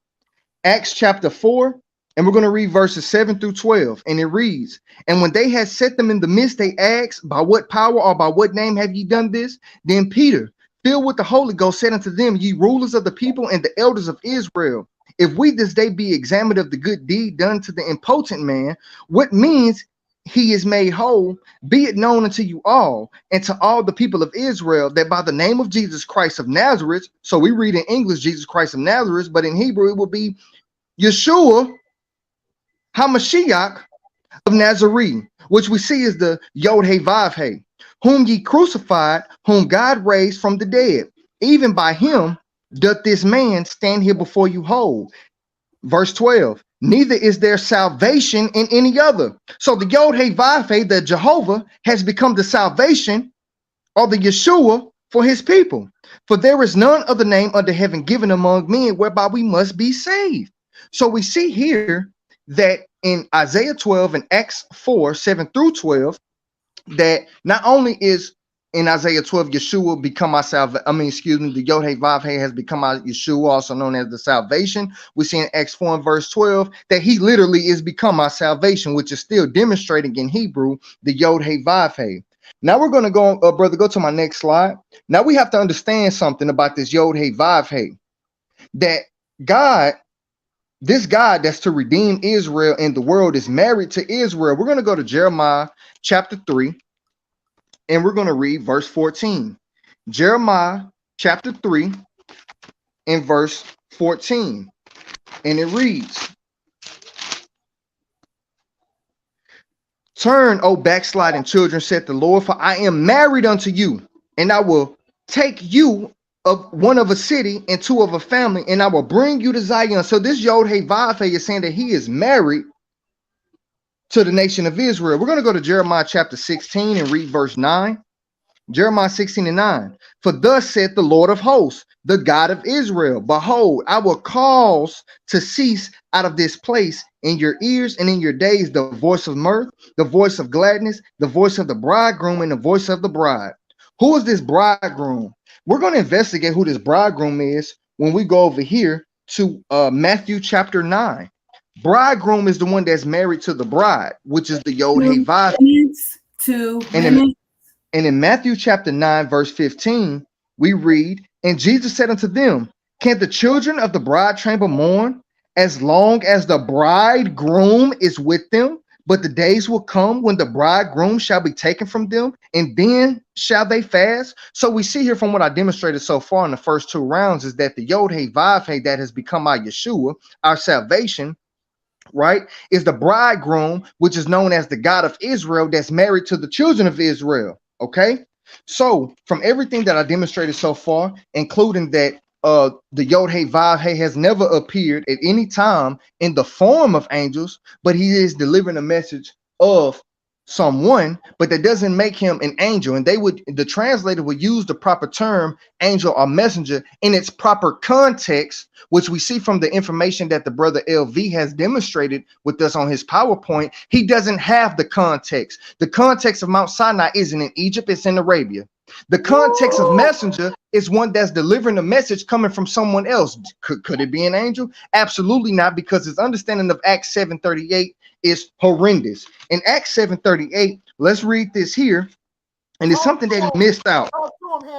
Acts chapter 4, and we're going to read verses 7 through 12. And it reads, and when they had set them in the midst, they asked, by what power or by what name have ye done this? Then Peter, filled with the Holy Ghost, said unto them, ye rulers of the people and the elders of Israel, if we this day be examined of the good deed done to the impotent man, what means he is made whole, be it known unto you all and to all the people of Israel that by the name of Jesus Christ of Nazareth, so we read in English Jesus Christ of Nazareth, but in Hebrew it will be Yeshua HaMashiach of Nazarene, which we see is the Yod-Heh-Vav-Heh, whom ye crucified, whom God raised from the dead. Even by him doth this man stand here before you whole. Verse 12, neither is there salvation in any other. So the Yod-Heh-Vav-Heh, the Jehovah, has become the salvation or the Yeshua for his people. For there is none other name under heaven given among men whereby we must be saved. So we see here that in Isaiah 12 and Acts 4, 7 through 12, that not only is in Isaiah 12, Yeshua become our salvation. The Yod-Heh-Vav-Heh has become our Yeshua, also known as the salvation. We see in Acts 4 and verse 12 that he literally is become our salvation, which is still demonstrating in Hebrew the Yod-Heh-Vav-Heh. Now we're going to go, brother, go to my next slide. Now we have to understand something about this Yod-Heh-Vav-Heh, that God, this God that's to redeem Israel and the world is married to Israel. We're going to go to Jeremiah chapter 3. And we're going to read verse 14. Jeremiah chapter 3 and verse 14. And it reads, turn, O backsliding children, said the Lord, for I am married unto you, and I will take you of one of a city and two of a family, and I will bring you to Zion. So this Yod-Heh-Vav-Heh is saying that he is married to the nation of Israel. We're going to go to Jeremiah chapter 16 and read verse 9. Jeremiah 16 and 9. For thus saith the Lord of hosts, the God of Israel, behold, I will cause to cease out of this place in your ears and in your days the voice of mirth, the voice of gladness, the voice of the bridegroom, and the voice of the bride. Who is this bridegroom? We're going to investigate who this bridegroom is when we go over here to Matthew chapter 9. Bridegroom is the one that's married to the bride, which is the Yod-Heh-Vav-Heh. And in Matthew chapter 9, verse 15, we read, and Jesus said unto them, can the children of the bride chamber mourn as long as the bridegroom is with them? But the days will come when the bridegroom shall be taken from them, and then shall they fast. So we see here from what I demonstrated so far in the first two rounds is that the Yod-Heh-Vav-Heh that has become our Yeshua, our salvation, right, is the bridegroom, which is known as the God of Israel, that's married to the children of Israel. Okay, so from everything that I demonstrated so far, including that the Yod-Heh-Vav-Heh has never appeared at any time in the form of angels, but he is delivering a message of someone, but that doesn't make him an angel. And the translator would use the proper term angel or messenger in its proper context, which we see from the information that the brother LV has demonstrated with us on his PowerPoint. He doesn't have the context. The context of Mount Sinai isn't in Egypt, it's in Arabia. The context of messenger is one that's delivering a message coming from someone else. Could it be an angel? Absolutely not, because his understanding of Acts 7:38 is horrendous. In Acts 7:38, let's read this here. And it's something that he missed out.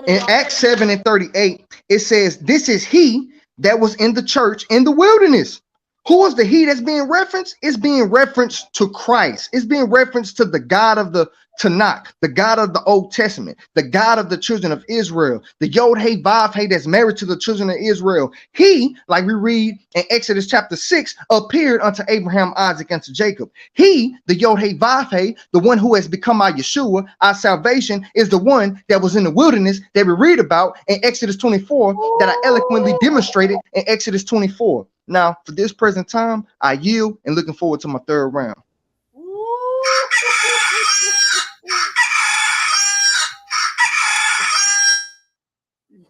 In Acts 7 and 38, it says, this is he that was in the church in the wilderness. Who is the he that's being referenced? It's being referenced to Christ. It's being referenced to the God of the Tanakh, the God of the Old Testament, the God of the children of Israel, the Yod-Heh-Vav-Heh that's married to the children of Israel. He, like we read in Exodus chapter 6, appeared unto Abraham, Isaac, and to Jacob. He, the Yod-Heh-Vav-Heh, the one who has become our Yeshua, our salvation, is the one that was in the wilderness that we read about in Exodus 24 that I eloquently demonstrated in Exodus 24. Now, for this present time, I yield and looking forward to my third round.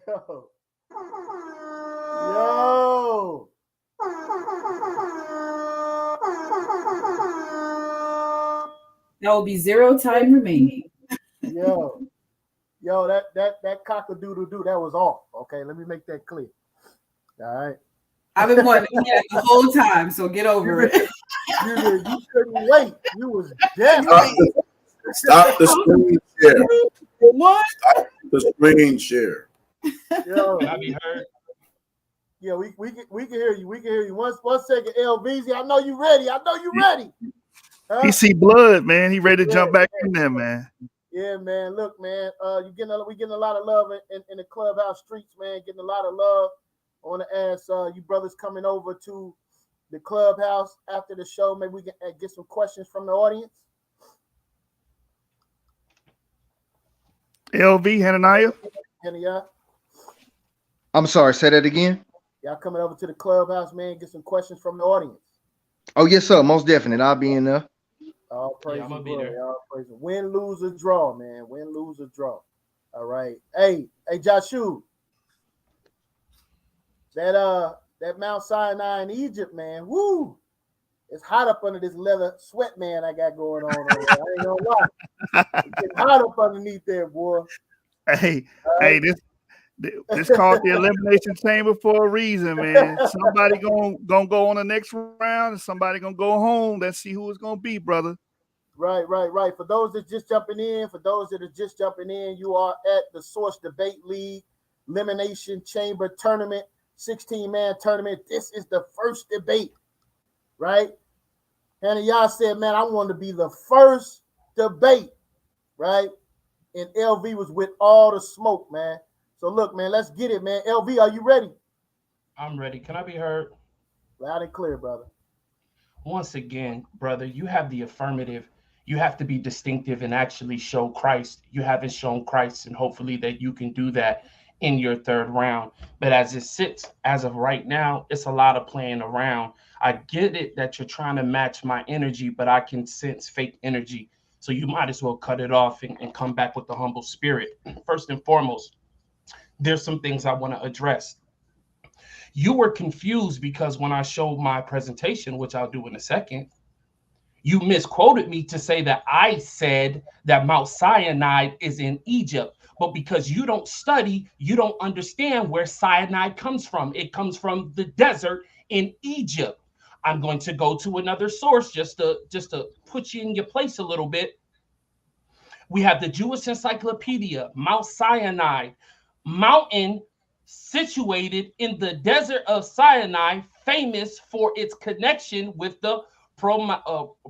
Yo. Yo. There will be 0 time remaining. Yo, that cock-a-doodle-doo, that was off. Okay, let me make that clear. All right. I've been wanting to hear that the whole time, so get over it. You couldn't wait. You was deaf. Stop the screen share. What? Stop the screen share. Yo. Can I be heard? Yeah, we can hear you. We can hear you. One second, LVZ. I know you ready. He see blood, man. He ready to jump back in there, man. Yeah, man. Look, man. We getting a lot of love in the clubhouse streets, man. Getting a lot of love. I want to ask you brothers coming over to the clubhouse after the show. Maybe we can get some questions from the audience. LV, HananYah. HananYah. I'm sorry, say that again. Y'all coming over to the clubhouse, man. Get some questions from the audience. Oh, yes, sir. Most definite. I'll be in there. All praise I'm gonna be there. All praise. Win, lose, or draw, man. Win, lose, or draw. All right. Hey, Joshua. That Mount Sinai in Egypt, man. Woo! It's hot up under this leather sweat, man. I got going on over there. I ain't gonna lie. It's getting hot up underneath there, boy. Hey, this called the Elimination Chamber for a reason, man. Somebody gonna go on the next round, and somebody gonna go home. Let's see who it's gonna be, brother. Right. For those that just jumping in, you are at the Source Debate League Elimination Chamber Tournament, 16-man tournament. This is the first debate, right? HananYah said, man, I want to be the first debate, right? And LV was with all the smoke, man. So look, man, let's get it, man. LV, are you ready? I'm ready. Can I be heard? Loud and clear, brother. Once again, brother, you have the affirmative. You have to be distinctive and actually show Christ. You haven't shown Christ, and hopefully that you can do that in your third round. But as it sits, as of right now, it's a lot of playing around. I get it that you're trying to match my energy, but I can sense fake energy. So you might as well cut it off and come back with the humble spirit. First and foremost, there's some things I want to address. You were confused because when I showed my presentation, which I'll do in a second, you misquoted me to say that I said that Mount Sinai is in Egypt. But because you don't study, you don't understand where Sinai comes from. It comes from the desert in Egypt. I'm going to go to another source just to put you in your place a little bit. We have the Jewish Encyclopedia, Mount Sinai, mountain situated in the desert of Sinai, famous for its connection with the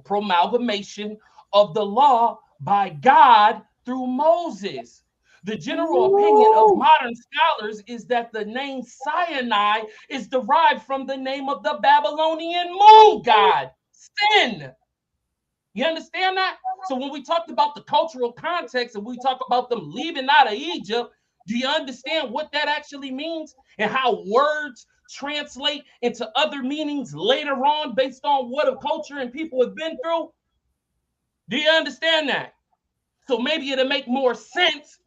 promulgation of the law by God through Moses. The general opinion of modern scholars is that the name Sinai is derived from the name of the Babylonian moon god, Sin. You understand that? So when we talked about the cultural context and we talk about them leaving out of Egypt, do you understand what that actually means and how words translate into other meanings later on based on what a culture and people have been through? Do you understand that? So maybe it'll make more sense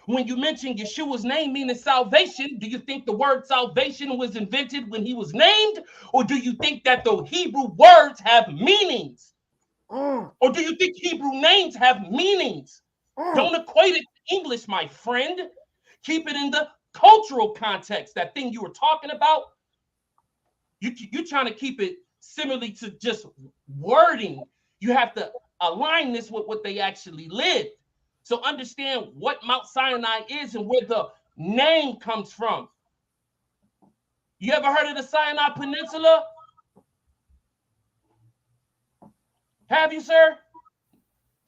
when you mention Yeshua's name meaning salvation. Do you think the word salvation was invented when he was named? Or do you think that the Hebrew words have meanings? Or do you think Hebrew names have meanings? Don't equate it to English, my friend. Keep it in the cultural context. That thing you were talking about, you're trying to keep it similarly to just wording. You have to align this with what they actually lived. So understand what Mount Sinai is and where the name comes from. You ever heard of the Sinai Peninsula? Have you, sir?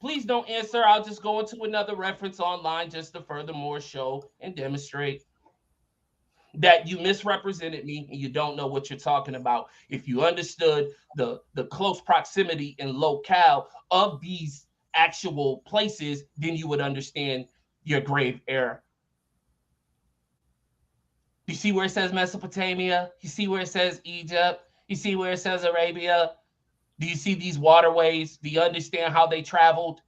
Please don't answer. I'll just go into another reference online just to furthermore show and demonstrate that you misrepresented me and you don't know what you're talking about. If you understood the close proximity and locale of these actual places, then you would understand your grave error. You see where it says Mesopotamia? You see where it says Egypt? You see where it says Arabia? Do you see these waterways? Do you understand how they traveled?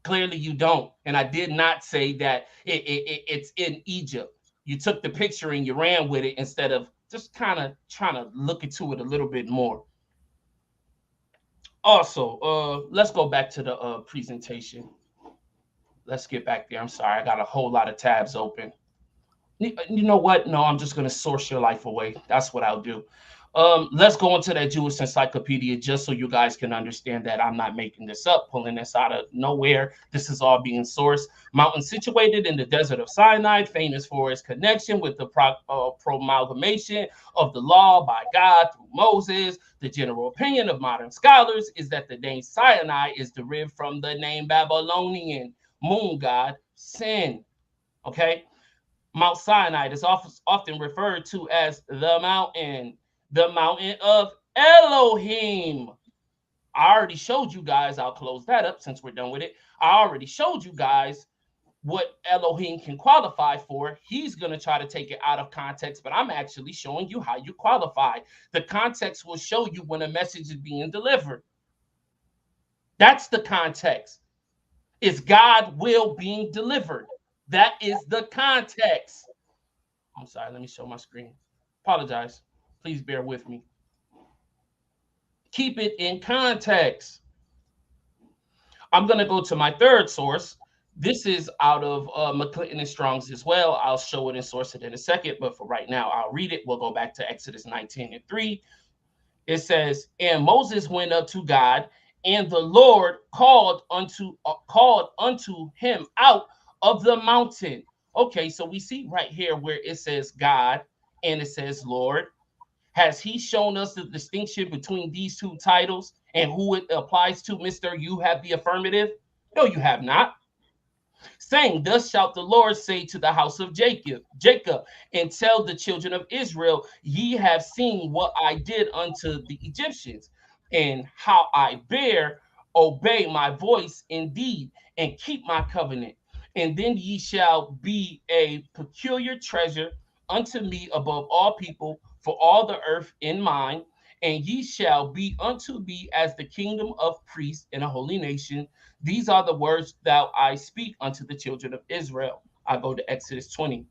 Clearly you don't. And I did not say that it's in Egypt. You took the picture and you ran with it instead of just kind of trying to look into it a little bit more. Also, let's go back to the presentation. Let's get back there. I'm sorry. I got a whole lot of tabs open. You know what? No, I'm just going to source your life away. That's what I'll do. Let's go into that Jewish encyclopedia just so you guys can understand that I'm not making this up, pulling this out of nowhere. This is all being sourced. Mountain situated in the desert of Sinai, famous for its connection with the promulgation of the law by God through Moses. The general opinion of modern scholars is that the name Sinai is derived from the name Babylonian moon god Sin. Okay, Mount Sinai is often referred to as the mountain of Elohim. I already showed you guys, I'll close that up since we're done with it. I already showed you guys what Elohim can qualify for. He's going to try to take it out of context, but I'm actually showing you how you qualify. The context will show you when a message is being delivered. That's the context. Is God will being delivered. That is the context. I'm sorry, let me show my screen. Apologize. Please bear with me. Keep it in context. I'm going to go to my third source. This is out of McClinton and Strong's as well. I'll show it and source it in a second, but for right now, I'll read it. We'll go back to Exodus 19:3. It says, and Moses went up to God, and the Lord called unto him out of the mountain. Okay, so we see right here where it says God and it says Lord. Has he shown us the distinction between these two titles and who it applies to, Mr. You have the affirmative? No, you have not. Saying, thus shalt the Lord say to the house of Jacob, and tell the children of Israel, ye have seen what I did unto the Egyptians, and how I obey my voice indeed, and keep my covenant. And then ye shall be a peculiar treasure unto me above all people, for all the earth in mine, and ye shall be unto me as the kingdom of priests and a holy nation. These are the words that I speak unto the children of Israel. I go to Exodus 20.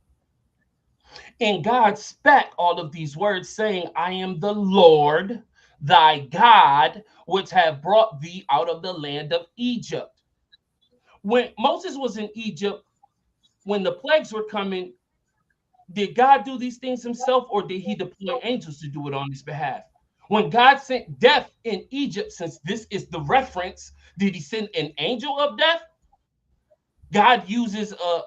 And God spake all of these words, saying, I am the Lord thy God, which have brought thee out of the land of Egypt. When Moses was in Egypt, when the plagues were coming, did God do these things himself, or did he deploy angels to do it on his behalf? When God sent death in Egypt, since this is the reference, did he send an angel of death? God uses a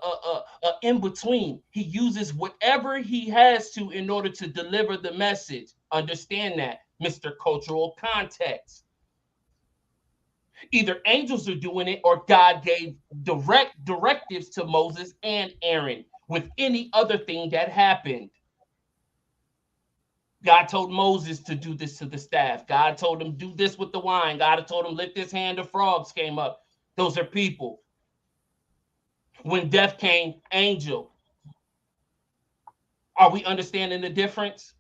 in-between. He uses whatever he has to in order to deliver the message. Understand that, Mr. Cultural Context. Either angels are doing it or God gave direct directives to Moses and Aaron with any other thing that happened. God told Moses to do this to the staff. God told him do this with the wine. God told him lift his hand, the frogs came up. Those are people. When death came, angel. Are we understanding the difference?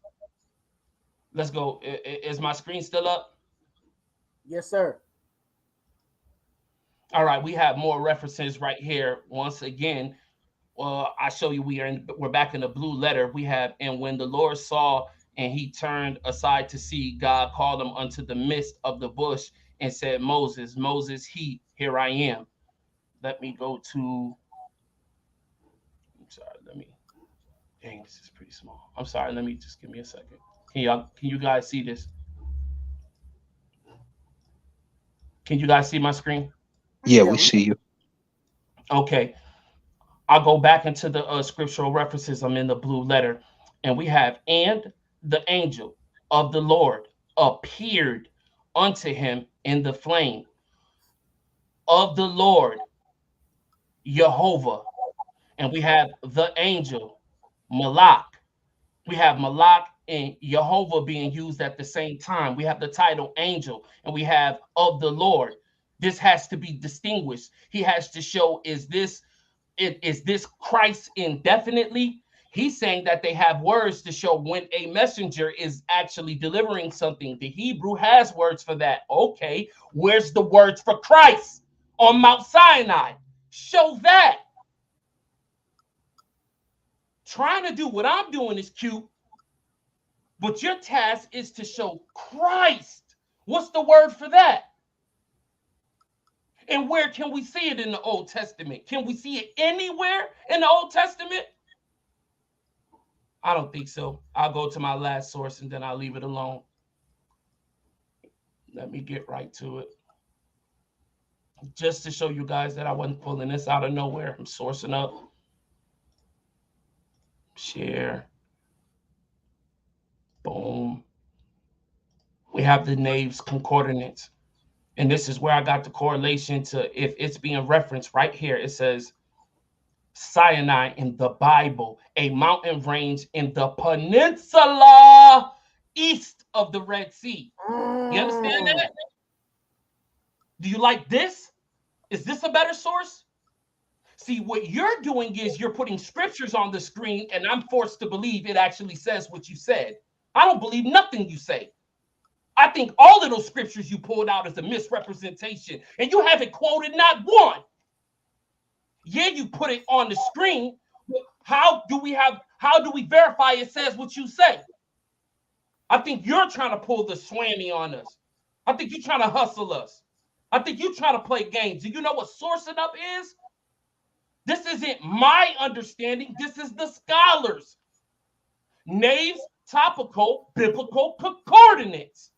Let's go. Is my screen still up? Yes, sir. All right, we have more references right here. Once again, I show you we're back in the blue letter. We have, and when the Lord saw and he turned aside to see, God called him unto the midst of the bush and said, Moses, Moses, here I am. Let me go to, I'm sorry, dang, this is pretty small. I'm sorry, let me just give me a second. Can you guys see this? Can you guys see my screen? Yeah, we see you. Okay. I'll go back into the scriptural references. I'm in the blue letter. And we have, and the angel of the Lord appeared unto him in the flame of the Lord, Jehovah. And we have the angel, Malak. We have Malak and Jehovah being used at the same time. We have the title angel, and we have of the Lord. This has to be distinguished. He has to show, is this Christ indefinitely? He's saying that they have words to show when a messenger is actually delivering something. The Hebrew has words for that. Okay, where's the words for Christ on Mount Sinai? Show that. Trying to do what I'm doing is cute, but your task is to show Christ. What's the word for that? And where can we see it in the Old Testament? Can we see it anywhere in the Old Testament? I don't think so. I'll go to my last source and then I'll leave it alone. Let me get right to it. Just to show you guys that I wasn't pulling this out of nowhere. I'm sourcing up. Share. Boom. We have the Nave's concordance. And this is where I got the correlation to if it's being referenced right here. It says Sinai in the Bible, a mountain range in the peninsula east of the Red Sea. You understand that? Do you like this? Is this a better source? See, what you're doing is you're putting scriptures on the screen, and I'm forced to believe it actually says what you said. I don't believe nothing you say. I think all of those scriptures you pulled out is a misrepresentation, and you haven't quoted not one. Yeah, you put it on the screen. How do we verify it says what you say? I think you're trying to pull the swammy on us. I think you're trying to hustle us. I think you're trying to play games. Do you know what sourcing up is? This isn't my understanding. This is the scholars. Nave's topical biblical concordance.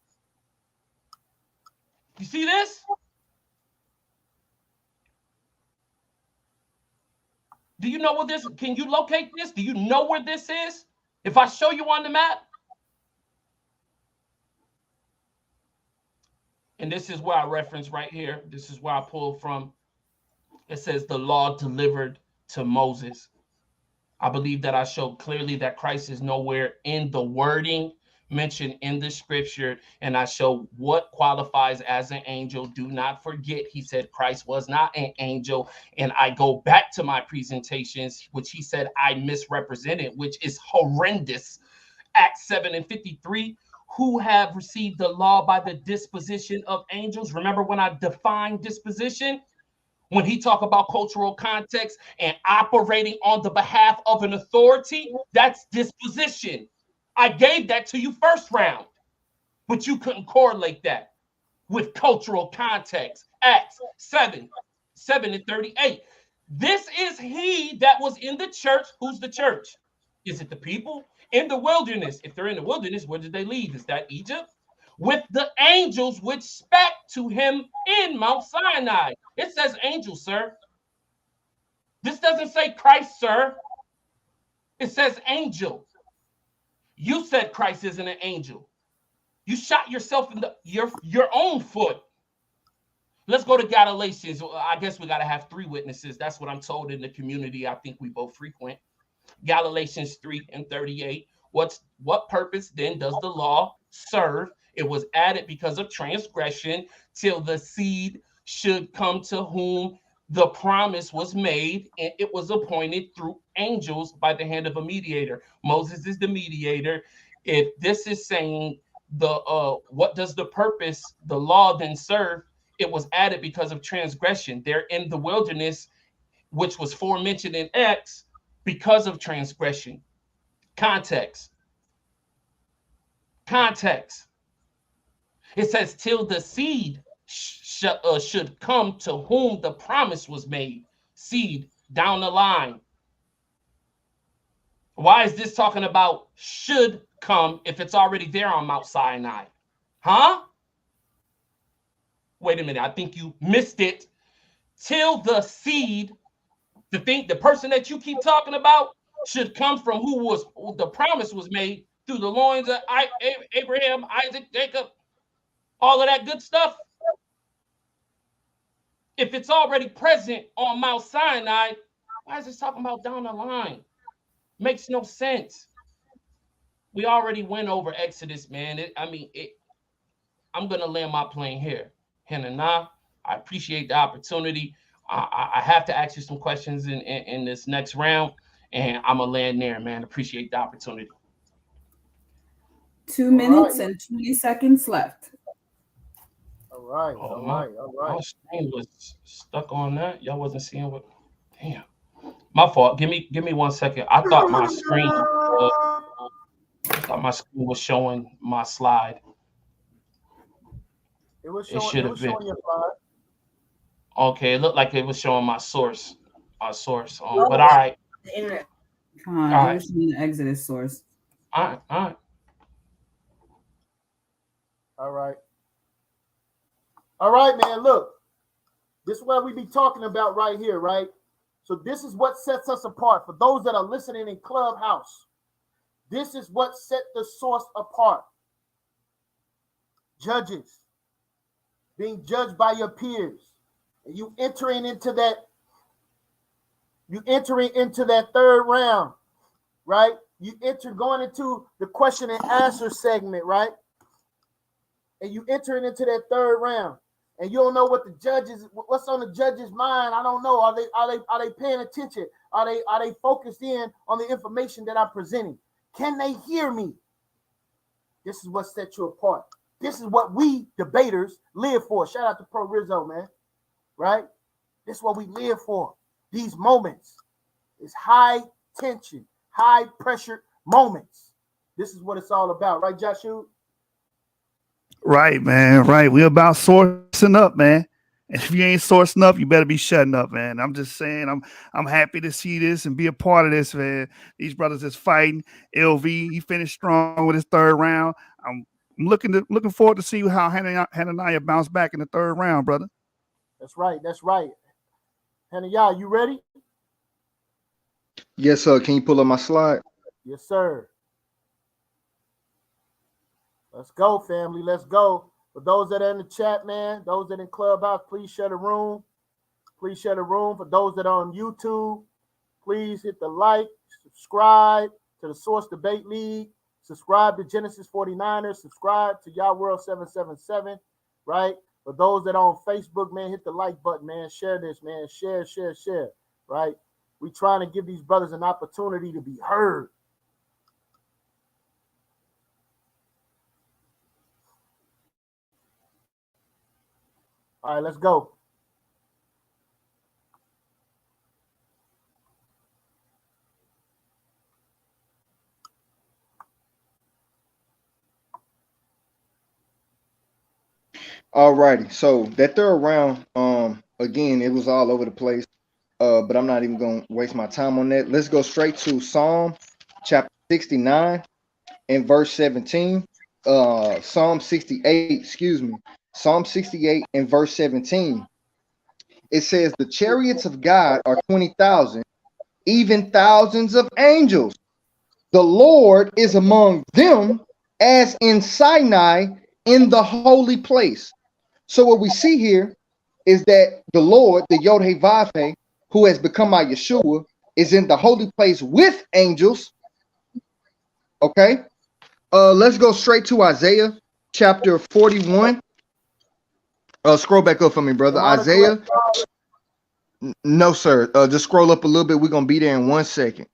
You see this? Do you know what this? Can you locate this? Do you know where this is? If I show you on the map? And this is where I reference right here. This is where I pull from. It says the law delivered to Moses. I believe that I showed clearly that Christ is nowhere in the wording mentioned in the scripture. And I show what qualifies as an angel. Do not forget, he said Christ was not an angel. And I go back to my presentations, which he said I misrepresented, which is horrendous. Acts 7:53. Who have received the law by the disposition of angels. Remember when I defined disposition? When he talk about cultural context and operating on the behalf of an authority, that's disposition. I gave that to you first round, but you couldn't correlate that with cultural context. Acts 7:38. This is he that was in the church. Who's the church? Is it the people? In the wilderness. If they're in the wilderness, where did they leave? Is that Egypt? With the angels which spake to him in Mount Sinai. It says angel, sir. This doesn't say Christ, sir. It says angel. You said Christ isn't an angel. You shot yourself in your own foot. Let's go to Galatians. I guess we got to have 3 witnesses. That's what I'm told in the community I think we both frequent. Galatians 3:38. What purpose then does the law serve? It was added because of transgression till the seed should come to whom the promise was made, and it was appointed through angels by the hand of a mediator. Moses is the mediator. If this is saying what does the purpose, the law then serve? It was added because of transgression. They're in the wilderness, which was forementioned in Acts, because of transgression. Context. It says till the seed should come to whom the promise was made. Seed down the line. Why is this talking about should come if it's already there on Mount Sinai? Huh? Wait a minute. I think you missed it. Till the seed, the person that you keep talking about should come from who the promise was made through the loins of Abraham, Isaac, Jacob, all of that good stuff. If it's already present on Mount Sinai, why is this talking about down the line? Makes no sense. We already went over Exodus, man. I'm going to land my plane here. HananYah, I appreciate the opportunity. I have to ask you some questions in this next round, and I'm going to land there, man. Appreciate the opportunity. 2 minutes and 20 seconds left. All right. My screen was stuck on that. Y'all wasn't seeing what. Damn. My fault. Give me 1 second. I thought my screen was showing my slide. It should have been. Your slide. Okay, it looked like it was showing my source. But all right. The internet Come on, All give right. us the Exodus source. All right. All right. All right, man. Look, this is what we be talking about right here, right? So this is what sets us apart. For those that are listening in Clubhouse, this is what set the source apart. Judges, being judged by your peers, and you entering into that third round, right? You going into the question and answer segment, right? And you entering into that third round, and you don't know what what's on the judge's mind. I don't know. Are they paying attention? Are they focused in on the information that I'm presenting? Can they hear me? This is what sets you apart. This is what we debaters live for. Shout out to Pro Rizzo, man. Right? This is what we live for. These moments is high tension, high pressure moments. This is what it's all about, right, Joshua? Right, man. Right. We about sourcing up, man. And if you ain't sourcing up, you better be shutting up, man. I'm just saying, I'm happy to see this and be a part of this, man. These brothers is fighting. LV, he finished strong with his third round. I'm looking forward to see how HananYah bounce back in the third round, brother. That's right. That's right. HananYah, you ready? Yes, sir. Can you pull up my slide? Yes, sir. Let's go, family. Let's go. For those that are in the chat, man, those that are in Clubhouse, please share the room. Please share the room. For those that are on YouTube, please hit the like, subscribe to the Source Debate League, subscribe to Genesis 49ers, subscribe to Yah World 777, right? For those that are on Facebook, man, hit the like button, man. Share this, man. Share, right? We trying to give these brothers an opportunity to be heard. All right, let's go. All righty. So that third round, again, it was all over the place. But I'm not even gonna waste my time on that. Let's go straight to Psalm chapter 69 and verse 17. Psalm 68, Psalm 68 and verse 17. It says, the chariots of God are 20,000, even thousands of angels. The Lord is among them as in Sinai in the holy place. So what we see here is that the Lord, the Yod-Heh-Vav-Heh, who has become our Yeshua, is in the holy place with angels. Okay. Let's go straight to Isaiah chapter 41. Scroll back up for me, brother. Isaiah. No, sir. Just scroll up a little bit. We're gonna be there in 1 second.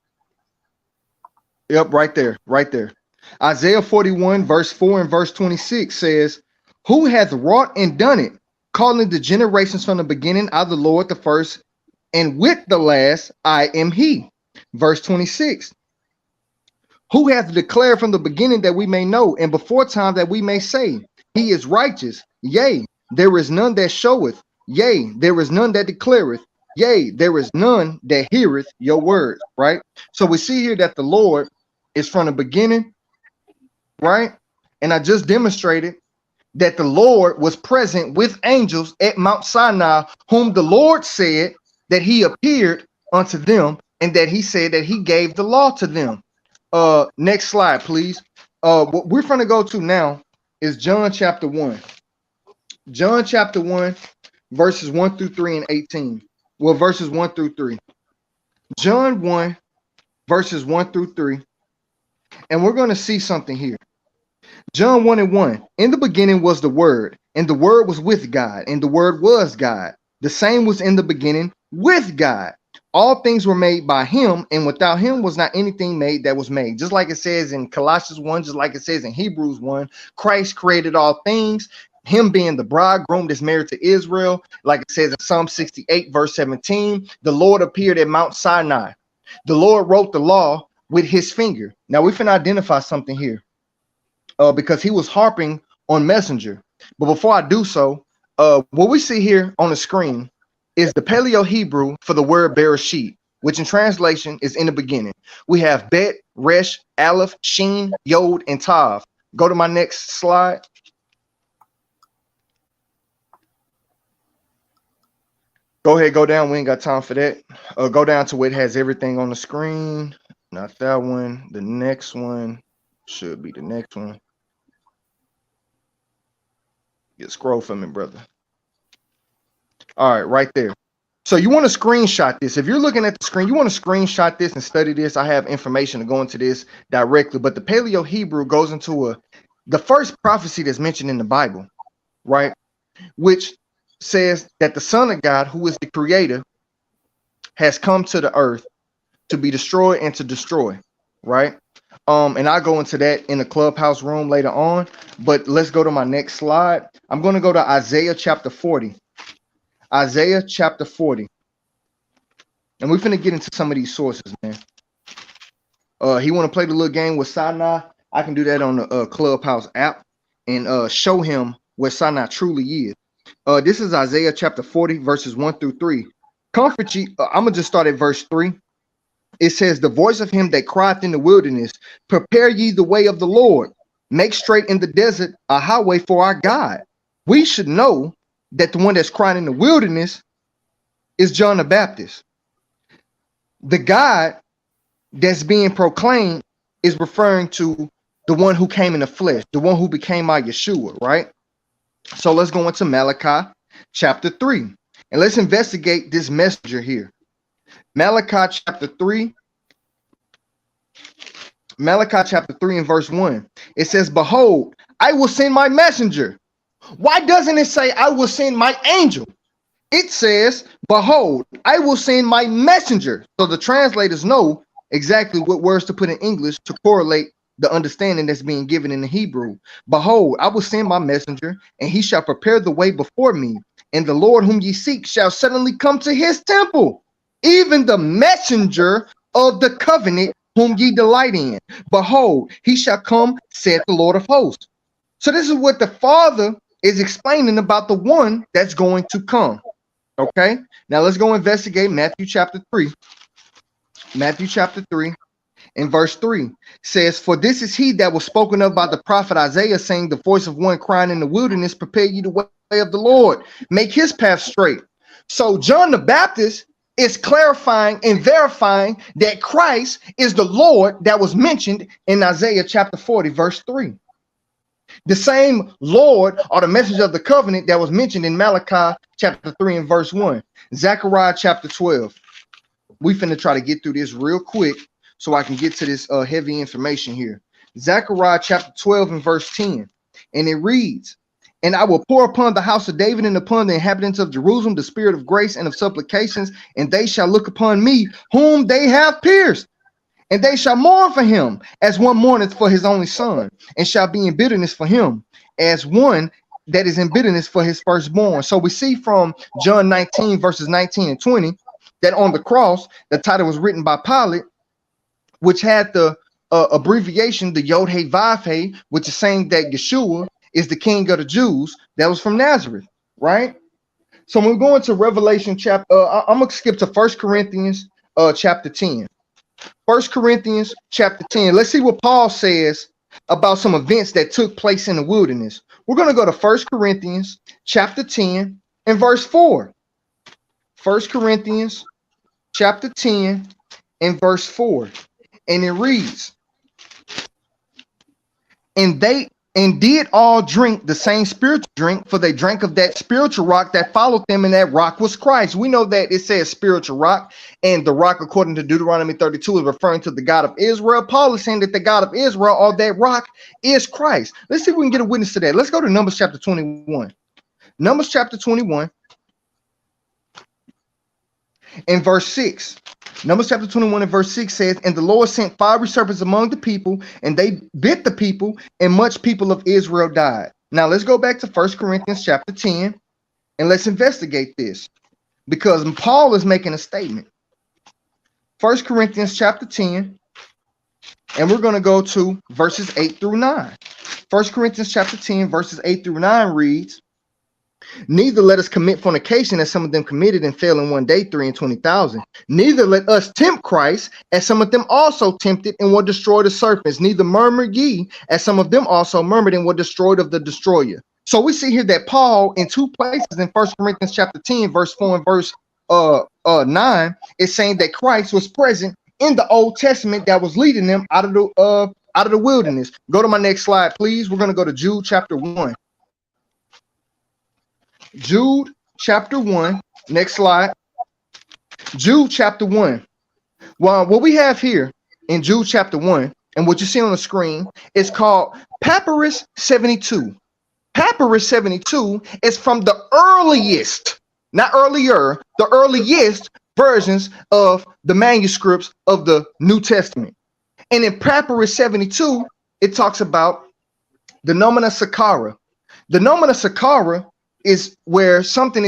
Yep, right there. Isaiah 41, verse 4 and verse 26 says, who hath wrought and done it, calling the generations from the beginning, I the Lord, the first, and with the last, I am he. Verse 26. Who hath declared from the beginning that we may know, and before time that we may say, he is righteous. Yea, there is none that showeth. Yea, there is none that declareth. Yea, there is none that heareth your words. Right? So we see here that the Lord is from the beginning. Right? And I just demonstrated that the Lord was present with angels at Mount Sinai, whom the Lord said that he appeared unto them, and that he said that he gave the law to them. Next slide, please. What we're going to go to now is John chapter 1. John chapter 1, verses 1 through 3 and 18. Well, verses 1 through 3. John 1, verses 1 through 3. And we're going to see something here. John 1 and 1. In the beginning was the Word, and the Word was with God, and the Word was God. The same was in the beginning with God. All things were made by him, and without him was not anything made that was made. Just like it says in Colossians 1, just like it says in Hebrews 1, Christ created all things, him being the bridegroom that's married to Israel. Like it says in Psalm 68, verse 17, the Lord appeared at Mount Sinai. The Lord wrote the law with his finger. Now we can identify something here because he was harping on messenger. But before I do so, what we see here on the screen is the Paleo Hebrew for the word Bereshit, which in translation is in the beginning. We have Bet, Resh, Aleph, Shin, Yod, and Tav. Go to my next slide. Go ahead, go down. We ain't got time for that. Go down to where it has everything on the screen. Not that one. The next one should be the next one. Yeah, scroll for me, brother. All right, right there. So you want to screenshot this. If you're looking at the screen, you want to screenshot this and study this. I have information to go into this directly, but the Paleo Hebrew goes into the first prophecy that's mentioned in the Bible, right? Which says that the Son of God, who is the creator, has come to the earth to be destroyed and to destroy, right? And I'll go into that in the clubhouse room later on, but let's go to my next slide. I'm going to go to Isaiah chapter 40. Isaiah chapter 40. And we're finna get into some of these sources, man. He want to play the little game with Sinai. I can do that on the Clubhouse app and show him where Sinai truly is. This is Isaiah chapter 40, verses 1 through 3. Comfort ye. I'm going to just start at verse 3. It says, the voice of him that crieth in the wilderness, prepare ye the way of the Lord. Make straight in the desert a highway for our God. We should know that the one that's crying in the wilderness is John the Baptist. The God that's being proclaimed is referring to the one who came in the flesh, the one who became our Yeshua, right? So let's go into Malachi chapter 3, and let's investigate this messenger here. Malachi chapter 3 and verse 1. It says, behold, I will send my messenger. Why doesn't it say I will send my angel? It says, behold, I will send my messenger. So the translators know exactly what words to put in English to correlate the understanding that's being given in the Hebrew. Behold, I will send my messenger, and he shall prepare the way before me. And the Lord whom ye seek shall suddenly come to his temple, even the messenger of the covenant whom ye delight in. Behold, he shall come, saith the Lord of hosts. So this is what the Father is explaining about the one that's going to come. Okay, now let's go investigate Matthew chapter 3. Matthew chapter 3 and verse 3 says, for this is he that was spoken of by the prophet Isaiah, saying, the voice of one crying in the wilderness, prepare ye the way of the Lord, make his path straight. So John the Baptist is clarifying and verifying that Christ is the Lord that was mentioned in Isaiah chapter 40 verse 3. The same Lord or the message of the covenant that was mentioned in Malachi chapter 3 and verse 1. Zechariah chapter 12. We finna try to get through this real quick so I can get to this heavy information here. Zechariah chapter 12 and verse 10. And it reads, and I will pour upon the house of David and upon the inhabitants of Jerusalem the spirit of grace and of supplications, and they shall look upon me whom they have pierced. And they shall mourn for him as one mourneth for his only son, and shall be in bitterness for him as one that is in bitterness for his firstborn. So we see from John 19 verses 19 and 20 that on the cross, the title was written by Pilate, which had the abbreviation, the YOD-HE-VAV-HE, which is saying that Yeshua is the king of the Jews. That was from Nazareth, right? So when we go into Revelation chapter, I'm going to skip to 1 Corinthians chapter 10. 1 Corinthians chapter 10. Let's see what Paul says about some events that took place in the wilderness. We're going to go to 1 Corinthians chapter 10 and verse 4. 1 Corinthians chapter 10 and verse 4. And it reads, and they did all drink the same spiritual drink, for they drank of that spiritual rock that followed them, and that rock was Christ. We know that it says spiritual rock, and the rock, according to Deuteronomy 32, is referring to the God of Israel. Paul is saying that the God of Israel, or that rock, is Christ. Let's see if we can get a witness to that. Let's go to Numbers chapter 21. Numbers chapter 21 and verse 6. Numbers chapter 21 and verse 6 says, and the Lord sent fiery serpents among the people, and they bit the people, and much people of Israel died. Now let's go back to 1 Corinthians chapter 10, and let's investigate this, because Paul is making a statement. 1 Corinthians chapter 10, and we're going to go to verses 8 through 9. 1 Corinthians chapter 10, verses 8 through 9 reads, Neither let us commit fornication, as some of them committed and fell in one day, 3 and 20,000. Neither let us tempt Christ, as some of them also tempted and were destroyed of serpents. Neither murmur ye, as some of them also murmured and were destroyed of the destroyer. So we see here that Paul, in two places in 1 Corinthians chapter 10, verse 4 and verse 9, is saying that Christ was present in the Old Testament that was leading them out of the wilderness. Go to my next slide, please. We're going to go to Jude chapter 1. Jude chapter 1. Next slide. Jude chapter 1. Well, what we have here in Jude chapter 1, and what you see on the screen, is called Papyrus 72. Papyrus 72 is from the earliest, not earlier, the earliest versions of the manuscripts of the New Testament. And in Papyrus 72, it talks about the nomina sacara. The nomina sacara is where something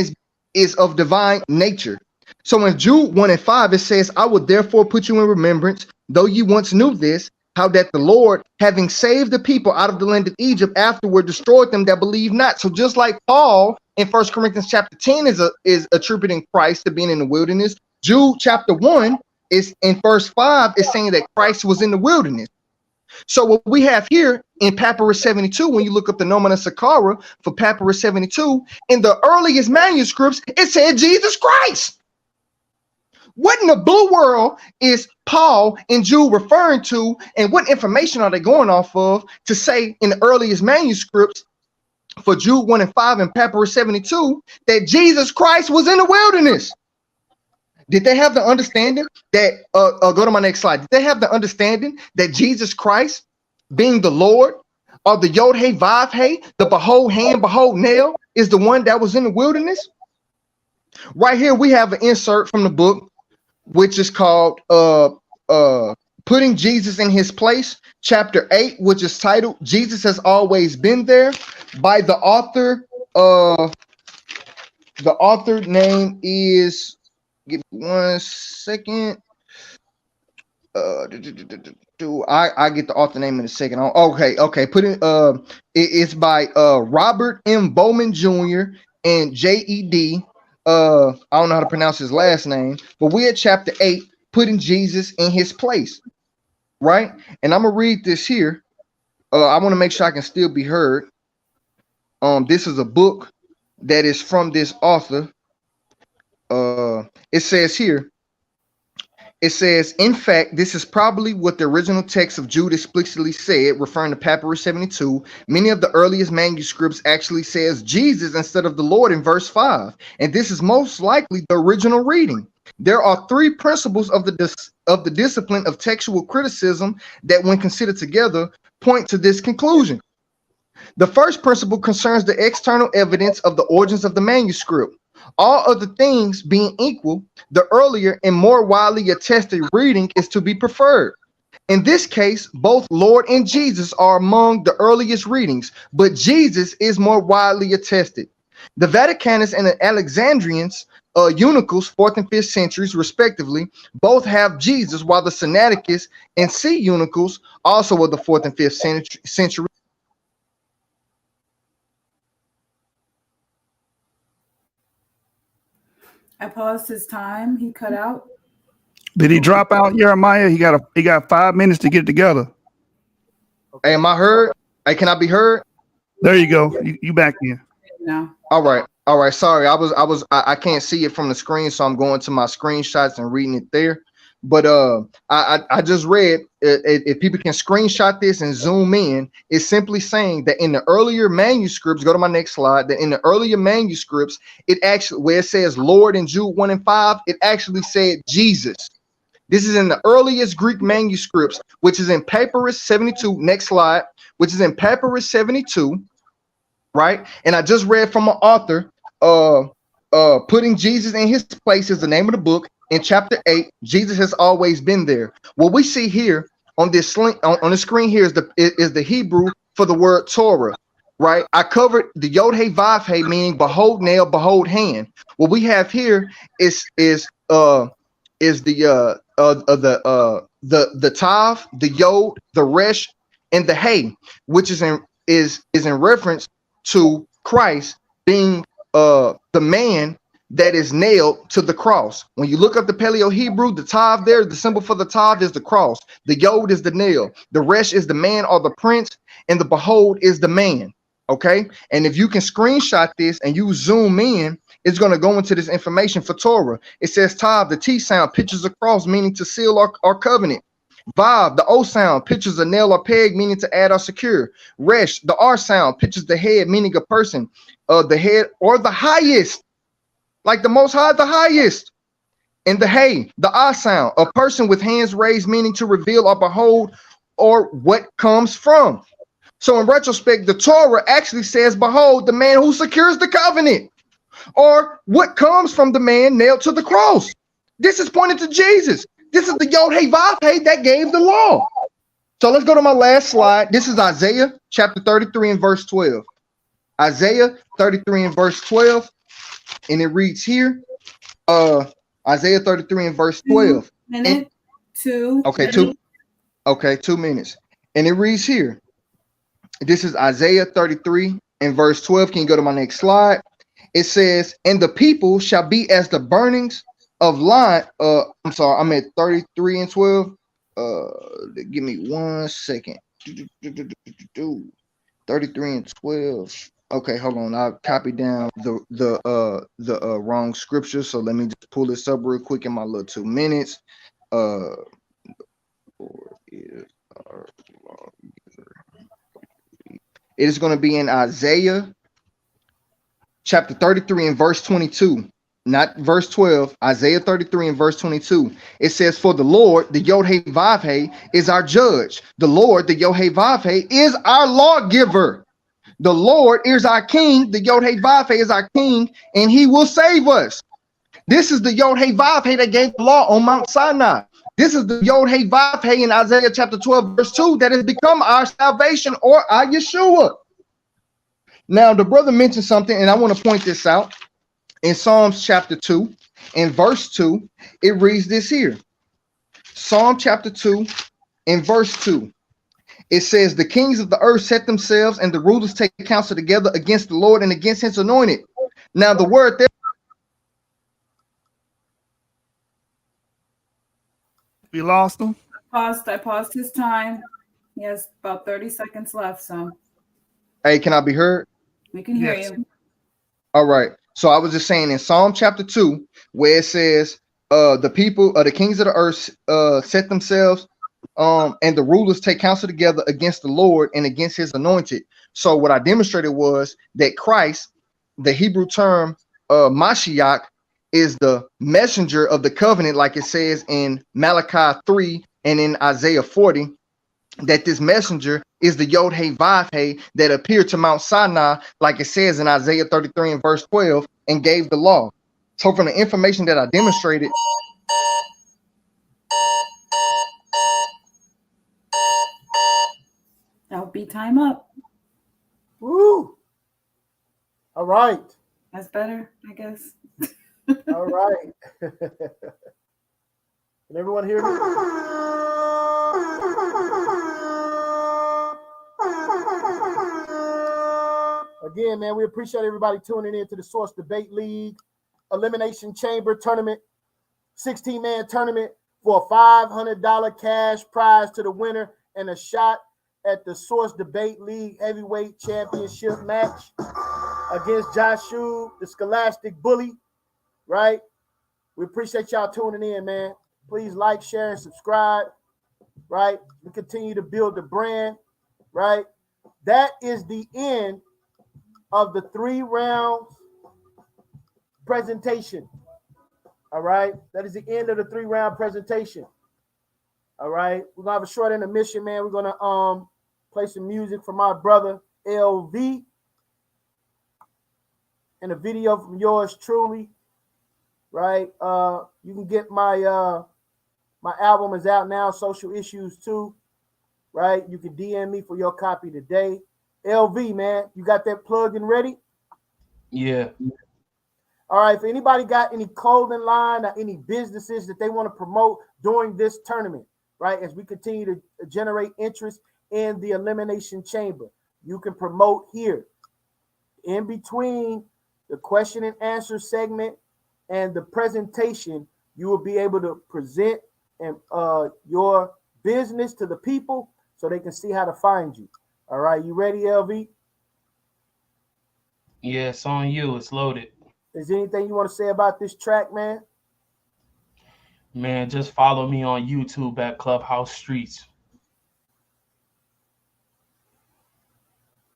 is of divine nature. So in Jude 1 and 5, it says, I will therefore put you in remembrance, though you once knew this, how that the Lord, having saved the people out of the land of Egypt, afterward destroyed them that believe not. So just like Paul in 1 Corinthians chapter 10 is attributing Christ to being in the wilderness, Jude chapter 1 is in verse 5 is saying that Christ was in the wilderness. So what we have here in Papyrus 72, when you look up the nomina sacara for Papyrus 72, in the earliest manuscripts, it said Jesus Christ. What in the blue world is Paul and Jude referring to, and what information are they going off of to say in the earliest manuscripts for Jude 1 and 5 and Papyrus 72 that Jesus Christ was in the wilderness? Did they have the understanding that, go to my next slide. Did they have the understanding that Jesus Christ, being the Lord, or the Yod-Heh-Vav-Heh, the behold hand, behold nail, is the one that was in the wilderness? Right here, we have an insert from the book, which is called Putting Jesus in His Place, chapter 8, which is titled, Jesus Has Always Been There, by the author. The author name is, give me 1 second. I get the author name in a second. Okay. It's by Robert M. Bowman Jr. and J.E.D. I don't know how to pronounce his last name, but we're at chapter 8, Putting Jesus in His Place, right? And I'm gonna read this here. I want to make sure I can still be heard. This is a book that is from this author. It says here, in fact, this is probably what the original text of Jude explicitly said, referring to Papyrus 72. Many of the earliest manuscripts actually says Jesus instead of the Lord in verse 5. And this is most likely the original reading. There are three principles of the discipline of textual criticism that, when considered together, point to this conclusion. The first principle concerns the external evidence of the origins of the manuscript. All other things being equal, the earlier and more widely attested reading is to be preferred. In this case, both Lord and Jesus are among the earliest readings, but Jesus is more widely attested. The Vaticanus and the Alexandrians, Eunuchus, 4th and 5th centuries, respectively, both have Jesus, while the Sinaiticus and C. Eunuchus, also of the 4th and 5th century, I paused his time. He cut out. Did he drop out, Jeremiah? He got 5 minutes to get it together. Hey, am I heard? Hey, can I be heard? There you go. You back in. No. All right. Sorry, I can't see it from the screen, so I'm going to my screenshots and reading it there. But I just read, if people can screenshot this and zoom in, it's simply saying that in the earlier manuscripts, go to my next slide, that in the earlier manuscripts, it actually, where it says Lord in Jude 1 and 5, it actually said Jesus. This is in the earliest Greek manuscripts, which is in Papyrus 72, next slide, which is in Papyrus 72, right? And I just read from an author, Putting Jesus in His Place is the name of the book. In chapter 8, Jesus has always been there. What we see here on this on the screen here is the Hebrew for the word Torah, right? I covered the Yod-Heh-Vav-Heh, meaning behold nail, behold hand. What we have here is the Tav, the Yod, the Resh, and the Hey, which is in reference to Christ being the man that is nailed to the cross. When you look up the Paleo Hebrew, the tav there, the symbol for the tav is the cross. The yod is the nail. The resh is the man or the prince, and the behold is the man. Okay, and if you can screenshot this and you zoom in, it's going to go into this information for Torah. It says tav, the T sound, pictures a cross, meaning to seal or covenant. Vav, the O sound, pictures a nail or peg, meaning to add or secure. Resh, the R sound, pictures the head, meaning a person, the head or the highest, like the most high, the highest. And the hey, the ah sound, a person with hands raised, meaning to reveal or behold or what comes from. So in retrospect, the Torah actually says, behold, the man who secures the covenant, or what comes from the man nailed to the cross. This is pointing to Jesus. This is the Yod Hey Vav Hey that gave the law. So let's go to my last slide. This is Isaiah chapter 33 and verse 12. Isaiah 33 and verse 12. And it reads here, Isaiah 33 and verse 12. 2 minutes. 2 minutes. And it reads here. This is Isaiah 33 and verse 12. Can you go to my next slide? It says, and the people shall be as the burnings of line. I'm sorry, I'm at 33 and 12. Give me 1 second. 33 and 12. Okay, hold on. I copied down the wrong scripture. So let me just pull this up real quick in my little 2 minutes. It is going to be in Isaiah chapter 33 and verse 22, not verse 12. Isaiah 33 and verse 22. It says, for the Lord, the Yod Hey Vav Hey, is our judge. The Lord, the Yod Hey Vav Hey, is our lawgiver. The Lord is our king. The Yod Hey Vav Hey is our king, and he will save us. This is the Yod Hey Vav Hey that gave the law on Mount Sinai. This is the Yod Hey Vav Hey in Isaiah chapter 12, verse 2, that has become our salvation or our Yeshua. Now, the brother mentioned something, and I want to point this out. In Psalms chapter 2, in verse 2, it reads this here. Psalm chapter 2, in verse 2, it says, the kings of the earth set themselves, and the rulers take counsel together against the Lord and against his anointed. Now, the word there. We lost him. I paused his time. He has about 30 seconds left. So, Hey, can I be heard? We can hear you. All right. So I was just saying in Psalm chapter 2, where it says, the people, the kings of the earth set themselves, and the rulers take counsel together against the Lord and against his anointed. So what I demonstrated was that Christ, the Hebrew term Mashiach, is the messenger of the covenant, like it says in Malachi 3 and in Isaiah 40, that this messenger is the Yod Hey Vav Hey that appeared to Mount Sinai, like it says in Isaiah 33 and verse 12, and gave the law. So from the information that I demonstrated, That'll be time up. Woo! All right. That's better, I guess. All right. Can everyone hear me? Again, man, we appreciate everybody tuning in to the Source Debate League Elimination Chamber Tournament, 16-man tournament for a $500 cash prize to the winner and a shot at the Source Debate League Heavyweight Championship match against Joshua, the Scholastic Bully, right? We appreciate y'all tuning in, man. Please like, share, and subscribe, right? We continue to build the brand, right? That is the end of the 3 rounds presentation. All right. That is the end of the 3-round presentation. All right. We're gonna have a short intermission, man. We're gonna play some music from our brother LV and a video from yours truly. Right. You can get my my album is out now, Social Issues 2. Right. You can DM me for your copy today. LV, man, you got that plugged and ready? Yeah. All right. If anybody got any clothing line or any businesses that they want to promote during this tournament, right, as we continue to generate interest in the Elimination Chamber, you can promote here. In between the question and answer segment, and the presentation, you will be able to present and your business to the people so they can see how to find you. All right, you ready, LV? Yeah, it's on you. It's loaded. Is there anything you want to say about this track, man? Man, just follow me on YouTube at Clubhouse Streets.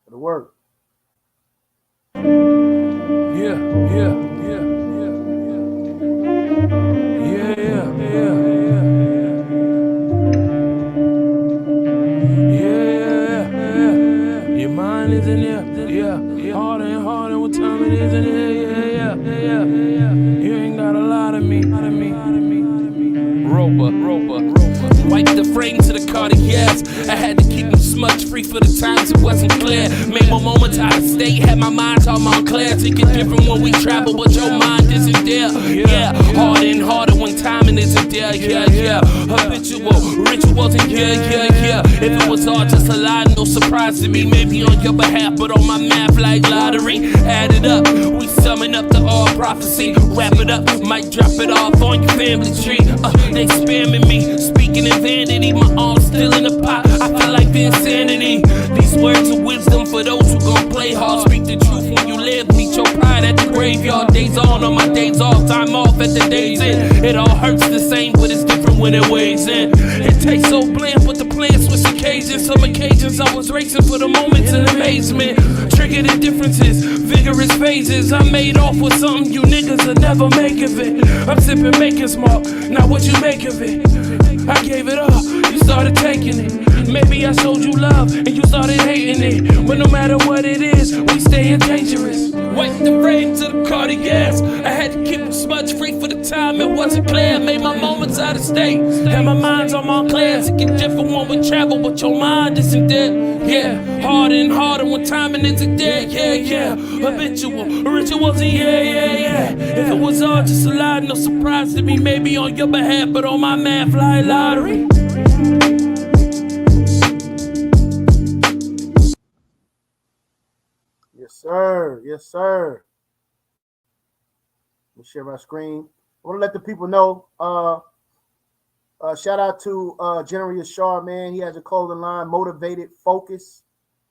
For the work. Your mind is in there, harder and harder. What time it is in there? You ain't got a lot of me. Roper. Wipe the frame to the cardiacs. I had to keep them smudge free for the times it wasn't clear. Made my moments out of state, had my mind on Montclair. Think it's different when we travel, but your mind isn't there. Yeah, harder and harder when timing isn't there. Yeah. Habitual rituals and yeah. If it was all just a lie, no surprise to me. Maybe on your behalf, but on my math like lottery. Add it up, we summing up the all prophecy. Wrap it up, might drop it off on your family tree. They spamming me, speaking in vanity. My arms still in the pot, I feel like the insanity. These words of wisdom for those who gon' play hard. Speak the truth when you live, meet your pride at the graveyard. Days on my days off, time off at the days in. It all hurts the same, but it's different when it weighs in. It tastes so bland, but the plan switch occasions. Some occasions I was racing for the moments in amazement. Triggered in differences, vigorous phases. I made off with something you niggas will never make of it. I'm sipping Maker's Mark, now what you make of it? I gave it up, you started taking it. Maybe I showed you love and you started hating it. But no matter what it is, we staying dangerous. Wipe the frame to the cardiacs. I had to keep them smudge free for the time it wasn't clear. Made my moments out of state, had my mind's on Montclair. It get different when we travel, but your mind isn't there. Yeah, harder and harder when timing isn't there. Yeah. Habitual rituals and yeah. If it was all just a lie, no surprise to me. Maybe on your behalf, but on my math like lottery. Yes, sir. Let me share my screen. I want to let the people know. Shout out to General YASHAR, man. He has a clothing line, Motivated Focus,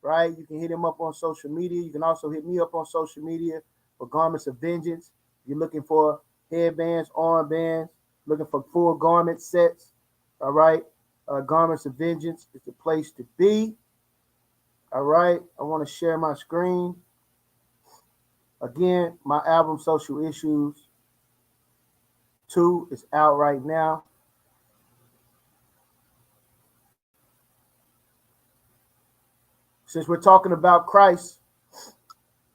right? You can hit him up on social media. You can also hit me up on social media for Garments of Vengeance. If you're looking for headbands, armbands, looking for full garment sets, all right? Garments of Vengeance is the place to be. All right, I want to share my screen. Again, my album Social Issues 2 is out right now. Since we're talking about Christ,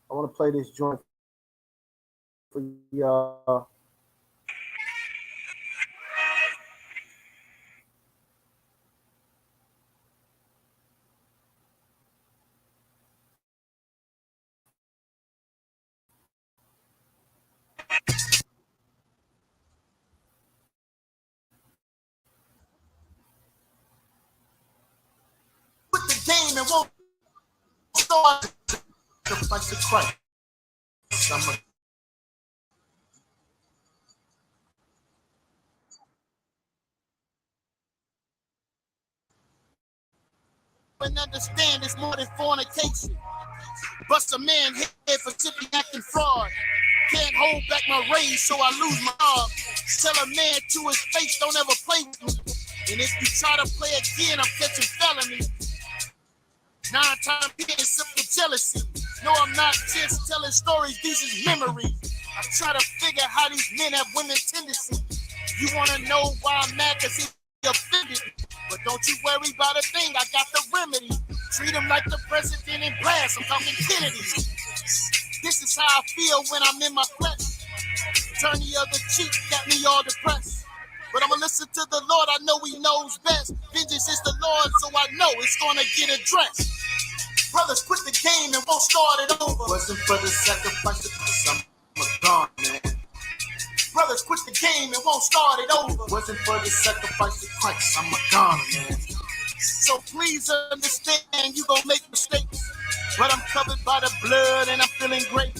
I want to play this joint for y'all. Game and won't start to fight the Christ. And understand it's more than fornication. Bust a man head for simply acting fraud. Can't hold back my rage, so I lose my job. Tell a man to his face, don't ever play with me. And if you try to play again, I'm catching felony. 9 times being simple jealousy. No, I'm not just telling stories, these is memories. I try to figure how these men have women tendencies. You want to know why I'm mad? Because he offended. But don't you worry about a thing, I got the remedy. Treat him like the president in blast, I'm talking Kennedy. This is how I feel when I'm in my flesh. Turn the other cheek, got me all depressed. But I'ma listen to the Lord, I know he knows best. Vengeance is the Lord, so I know it's gonna get addressed. Brothers quit the game and won't start it over. Wasn't for the sacrifice, because I'm a gone, man. Brothers quit the game and won't start it over. Wasn't for the sacrifice of Christ, I'm a gone, man. So please understand, you gon' make mistakes. But I'm covered by the blood and I'm feeling great.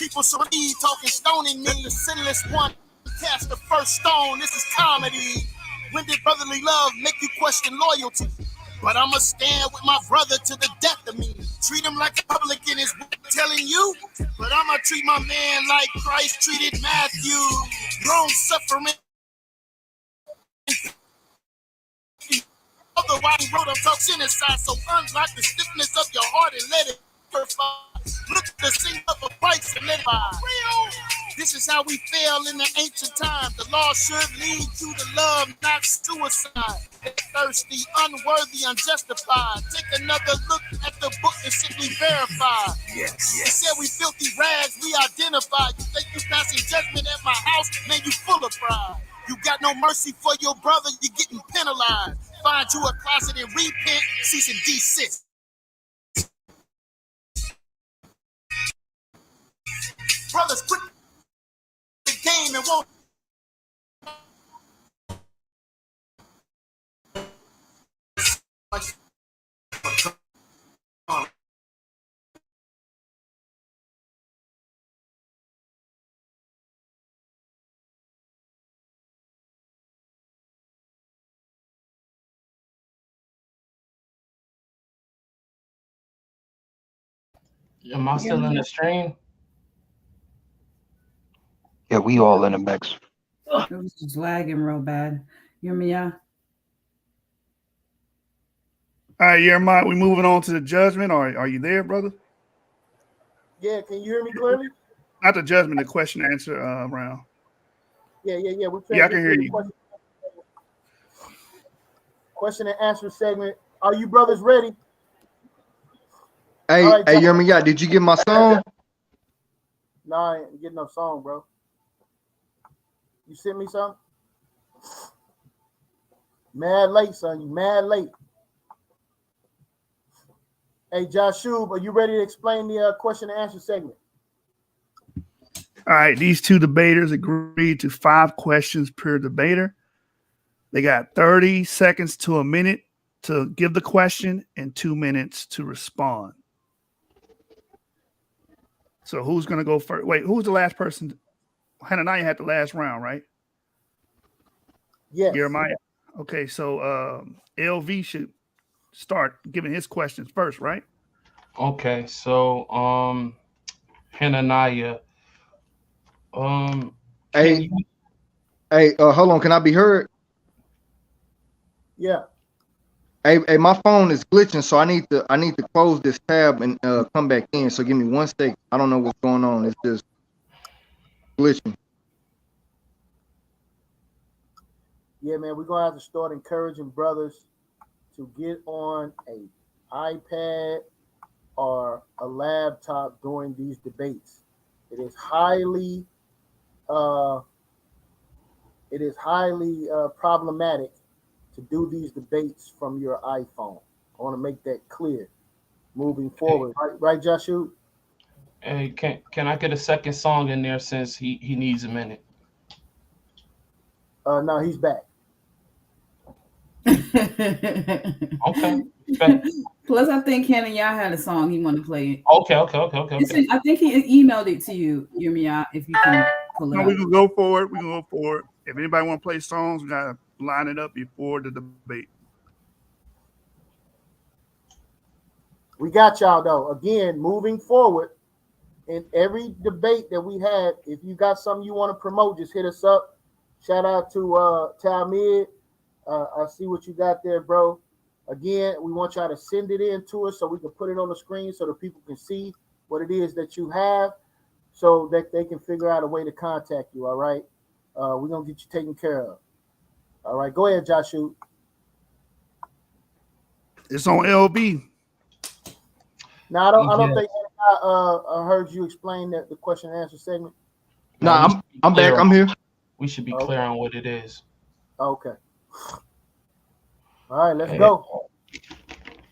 People surrounding talking, stoning me. The sinless one cast the first stone. This is comedy. When did brotherly love make you question loyalty? But I'ma stand with my brother to the death of me. Treat him like a publican is telling you. But I'ma treat my man like Christ treated Matthew. Long suffering. Otherwise, wrote up talk inside. So unlock the stiffness of your heart and let it purify. Look at the sin of a Christ and let it by. This is how we fail in the ancient time. The law should lead you to love, not suicide. Thirsty, unworthy, unjustified. Take another look at the book and simply verify. Yes. They said we filthy rags, we identify. You think you passing judgment at my house? Man, you full of pride. You got no mercy for your brother, you're getting penalized. Find you a closet and repent, cease and desist. Brothers, quit the game and won't. Am I still in the stream? Yeah, we all in the mix. It was just lagging real bad. YASHAR-YA'OH. All right, Jeremiah, we moving on to the judgment. Are you there, brother? Yeah, can you hear me clearly? Not the judgment, the question and answer round. Yeah. Yeah, I can hear you. Question and answer segment. Are you brothers ready? Hey, right, hey, Jeremiah, did you get my song? No, I ain't getting no song, bro. You sent me some? Mad late, son. You mad late. Hey, Joshua, are you ready to explain the question and answer segment? All right, these two debaters agreed to 5 questions per debater. They got 30 seconds to a minute to give the question and 2 minutes to respond. So who's going to go first? Wait, who's the last person? HananYah had the last round, right? Yes. Jeremiah. Okay, so LV should start giving his questions first, right? Okay, so HananYah. Hey, hold on. Can I be heard? Yeah. Hey, my phone is glitching, so I need to close this tab and come back in. So give me 1 second. I don't know what's going on. It's just glitching. Yeah, man, we're gonna have to start encouraging brothers to get on a iPad or a laptop during these debates. It is highly problematic to do these debates from your iPhone. I want to make that clear moving forward. Right, Joshua? Hey, can I get a second song in there since he needs a minute? No, he's back. Okay. Plus, I think HananYah had a song he wanted to play. Okay. I think he emailed it to you, YASHAR-YA'OH, if you can pull it up. We can go for it. If anybody want to play songs, we got to line it up before the debate. We got y'all, though. Again, moving forward, in every debate that we had, if you got something you want to promote, just hit us up. Shout out to Talmud. I see what you got there, bro. Again, we want y'all to send it in to us so we can put it on the screen so that people can see what it is that you have so that they can figure out a way to contact you, all right? We're going to get you taken care of. All right, go ahead, Joshua. It's on LB. No, I don't think I heard you explain the question and answer segment. No, I'm back. I'm here. We should be clear on what it is. Okay. All right, let's go.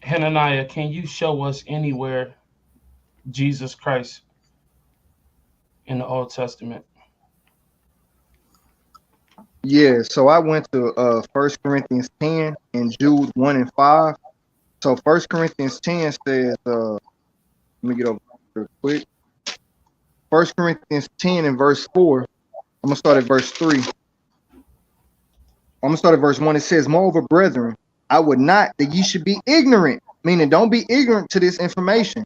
HananYah, can you show us anywhere Jesus Christ in the Old Testament? Yeah, so I went to 1 Corinthians 10 and Jude 1 and 5. So 1 Corinthians 10 says, let me get over real quick. 1 Corinthians 10 and verse 4. I'm gonna start at verse 3. I'm gonna start at verse 1. It says, "Moreover, brethren, I would not that ye should be ignorant," meaning don't be ignorant to this information,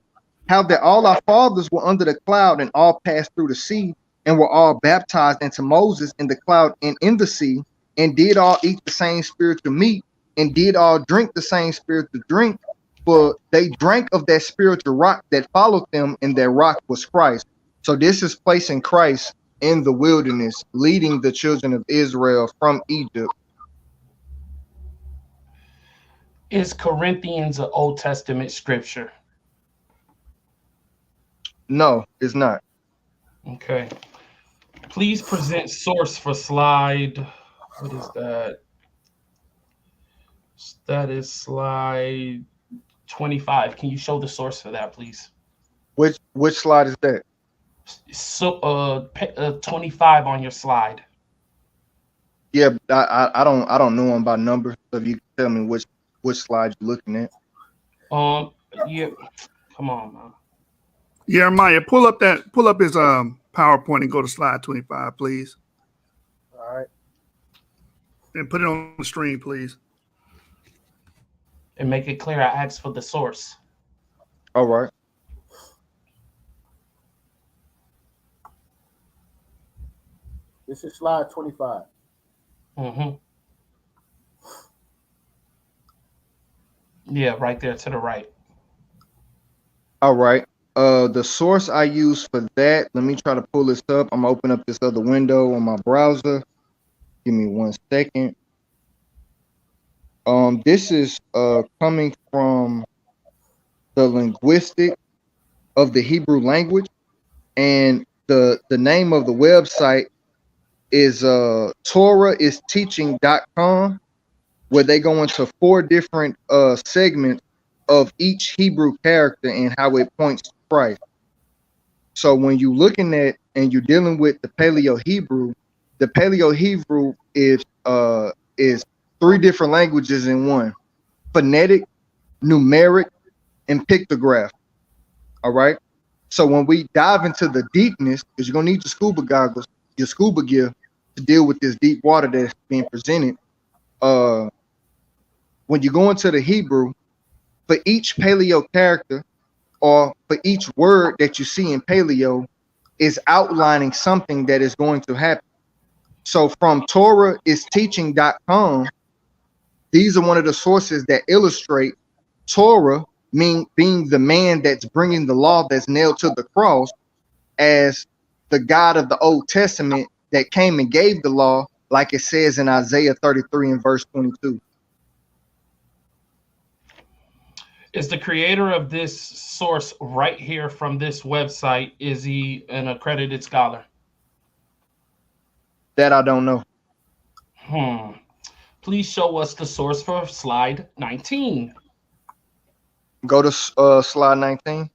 how that all our fathers were under the cloud and all passed through the sea, and were all baptized into Moses in the cloud and in the sea, and did all eat the same spiritual meat, and did all drink the same spiritual drink, for they drank of that spiritual rock that followed them, and that rock was Christ. So this is placing Christ in the wilderness, leading the children of Israel from Egypt. Is Corinthians an Old Testament scripture? No, it's not. Okay. Please present source for slide. What is that? That is slide 25. Can you show the source for that, please? Which slide is that? So 25 on your slide. Yeah, I don't know them by number. So if you can tell me which slide you're looking at. Yeah. Come on, man. Jeremiah, pull up his PowerPoint and go to slide 25, please. All right. And put it on the screen, please. And make it clear I asked for the source. All right. This is slide 25. Mm-hmm. Yeah, right there to the right. All right. The source I use for that, let me try to pull this up. I'm gonna open up this other window on my browser. Give me 1 second. This is coming from the linguistic of the Hebrew language, and the name of the website is TorahIsTeaching.com, where they go into 4 different segments of each Hebrew character and how it points to Christ. So when you're looking at and you're dealing with the Paleo-Hebrew is 3 different languages in one: phonetic, numeric, and pictograph. All right. So when we dive into the deepness, because you're gonna need your scuba goggles, your scuba gear, to deal with this deep water that's being presented. When you go into the Hebrew, for each paleo character or for each word that you see in paleo is outlining something that is going to happen. So from TorahIsTeaching.com, these are one of the sources that illustrate Torah being the man that's bringing the law that's nailed to the cross, as the God of the Old Testament that came and gave the law, like it says in Isaiah 33 and verse 22. Is the creator of this source right here from this website, is he an accredited scholar? That I don't know. Please show us the source for slide 19. Go to slide 19.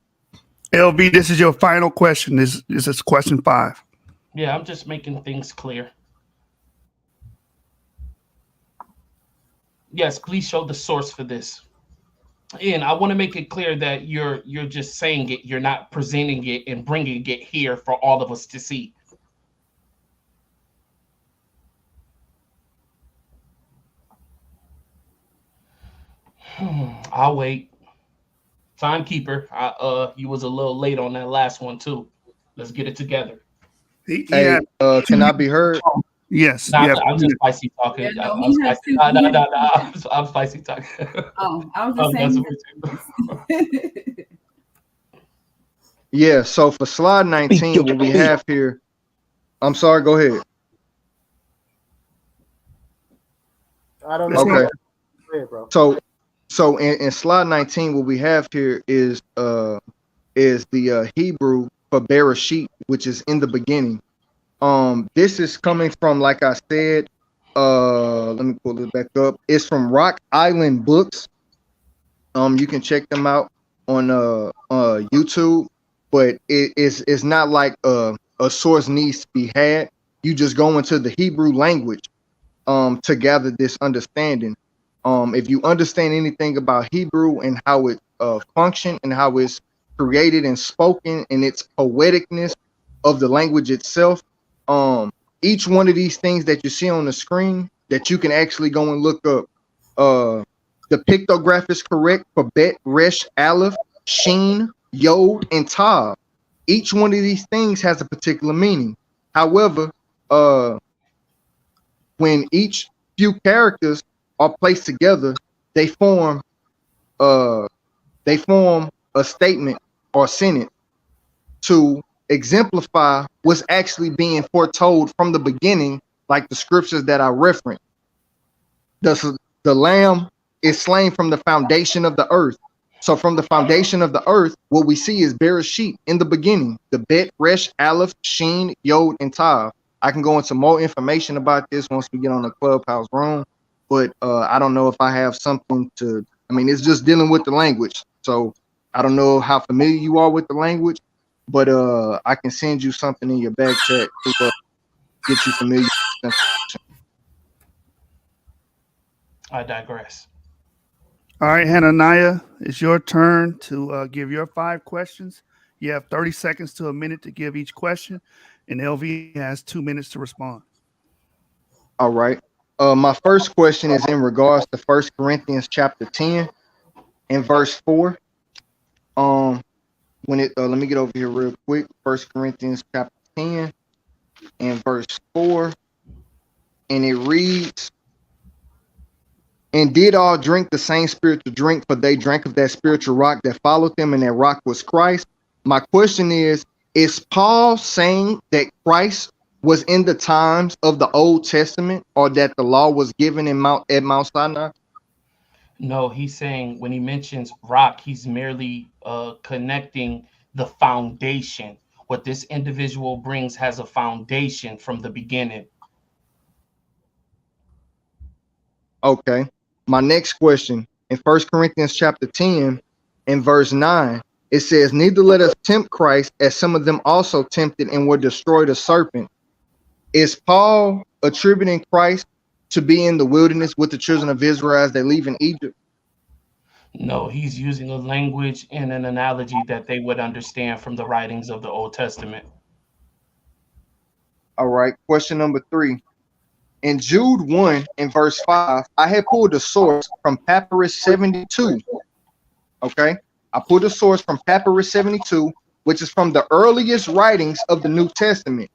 LV, this is your final question. This is question 5. Yeah, I'm just making things clear. Yes, please show the source for this. And I want to make it clear that you're just saying it. You're not presenting it and bringing it here for all of us to see. I'll wait. Timekeeper, you was a little late on that last one too. Let's get it together. Hey, can I be heard? Yes. Nah, I'm just spicy talking. Yeah, no, I'm spicy talking. Oh, I was just saying. Yeah, so for slide 19, what we have here, I'm sorry, go ahead. I don't know. Okay. Go ahead, bro. So in slide 19, what we have here is the Hebrew for Bereshit, which is in the beginning. This is coming from, like I said, let me pull it back up. It's from Rock Island Books. You can check them out on YouTube, but it's not like a source needs to be had. You just go into the Hebrew language to gather this understanding. If you understand anything about Hebrew and how it functions and how it's created and spoken and its poeticness, of the language itself. Each one of these things that you see on the screen that you can actually go and look up. The pictograph is correct for Bet, Resh, Aleph, Shin, Yod, and Tav. Each one of these things has a particular meaning. However, when each few characters are placed together, they form a statement or sentence to exemplify what's actually being foretold from the beginning, like the scriptures that I referenced. The lamb is slain from the foundation of the earth. So from the foundation of the earth, what we see is Bereshit in the beginning, the Bet, Resh, Aleph, Shin, Yod, and Tav. I can go into more information about this once we get on the clubhouse room, but I don't know if I have something to, I mean, it's just dealing with the language. So I don't know how familiar you are with the language, but I can send you something in your back chat to get you familiar with the I digress. All right, HananYah, it's your turn to give your 5 questions. You have 30 seconds to a minute to give each question, and LV has 2 minutes to respond. All right. My first question is in regards to 1 Corinthians chapter 10 and verse 4. When it let me get over here real quick. 1 Corinthians chapter 10 and verse 4, and it reads, "And did all drink the same spiritual drink, for they drank of that spiritual rock that followed them, and that rock was Christ." My question is Paul saying that Christ was in the times of the Old Testament, or that the law was given at Mount Sinai? No, he's saying when he mentions rock, he's merely connecting the foundation. What this individual brings has a foundation from the beginning. Okay. My next question, in 1 Corinthians chapter 10 and verse 9, it says, "Neither let us tempt Christ, as some of them also tempted and were destroyed of serpent." Is Paul attributing Christ to be in the wilderness with the children of Israel as they leave in Egypt? No, he's using a language and an analogy that they would understand from the writings of the Old Testament. All right. Question number 3. In Jude 1 and verse 5, I had pulled a source from Papyrus 72. Okay. I pulled a source from Papyrus 72, which is from the earliest writings of the New Testament.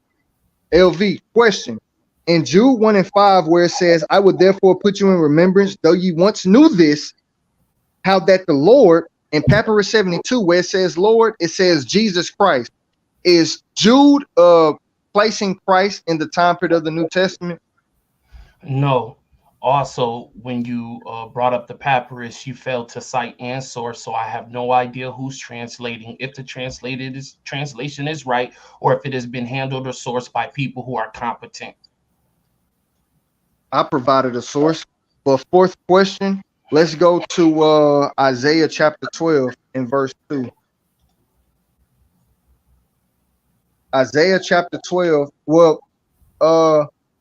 LV, question. In Jude 1 and 5, where it says, "I would therefore put you in remembrance, though you once knew this, how that the Lord," in Papyrus 72, where it says Lord, it says Jesus Christ. Is Jude placing Christ in the time period of the New Testament? No. Also, when you brought up the papyrus, you failed to cite and source, so I have no idea who's translating, if the translation is right, or if it has been handled or sourced by people who are competent. I provided a source. For 4th question, let's go to Isaiah chapter 12 and verse 2. Isaiah chapter 12,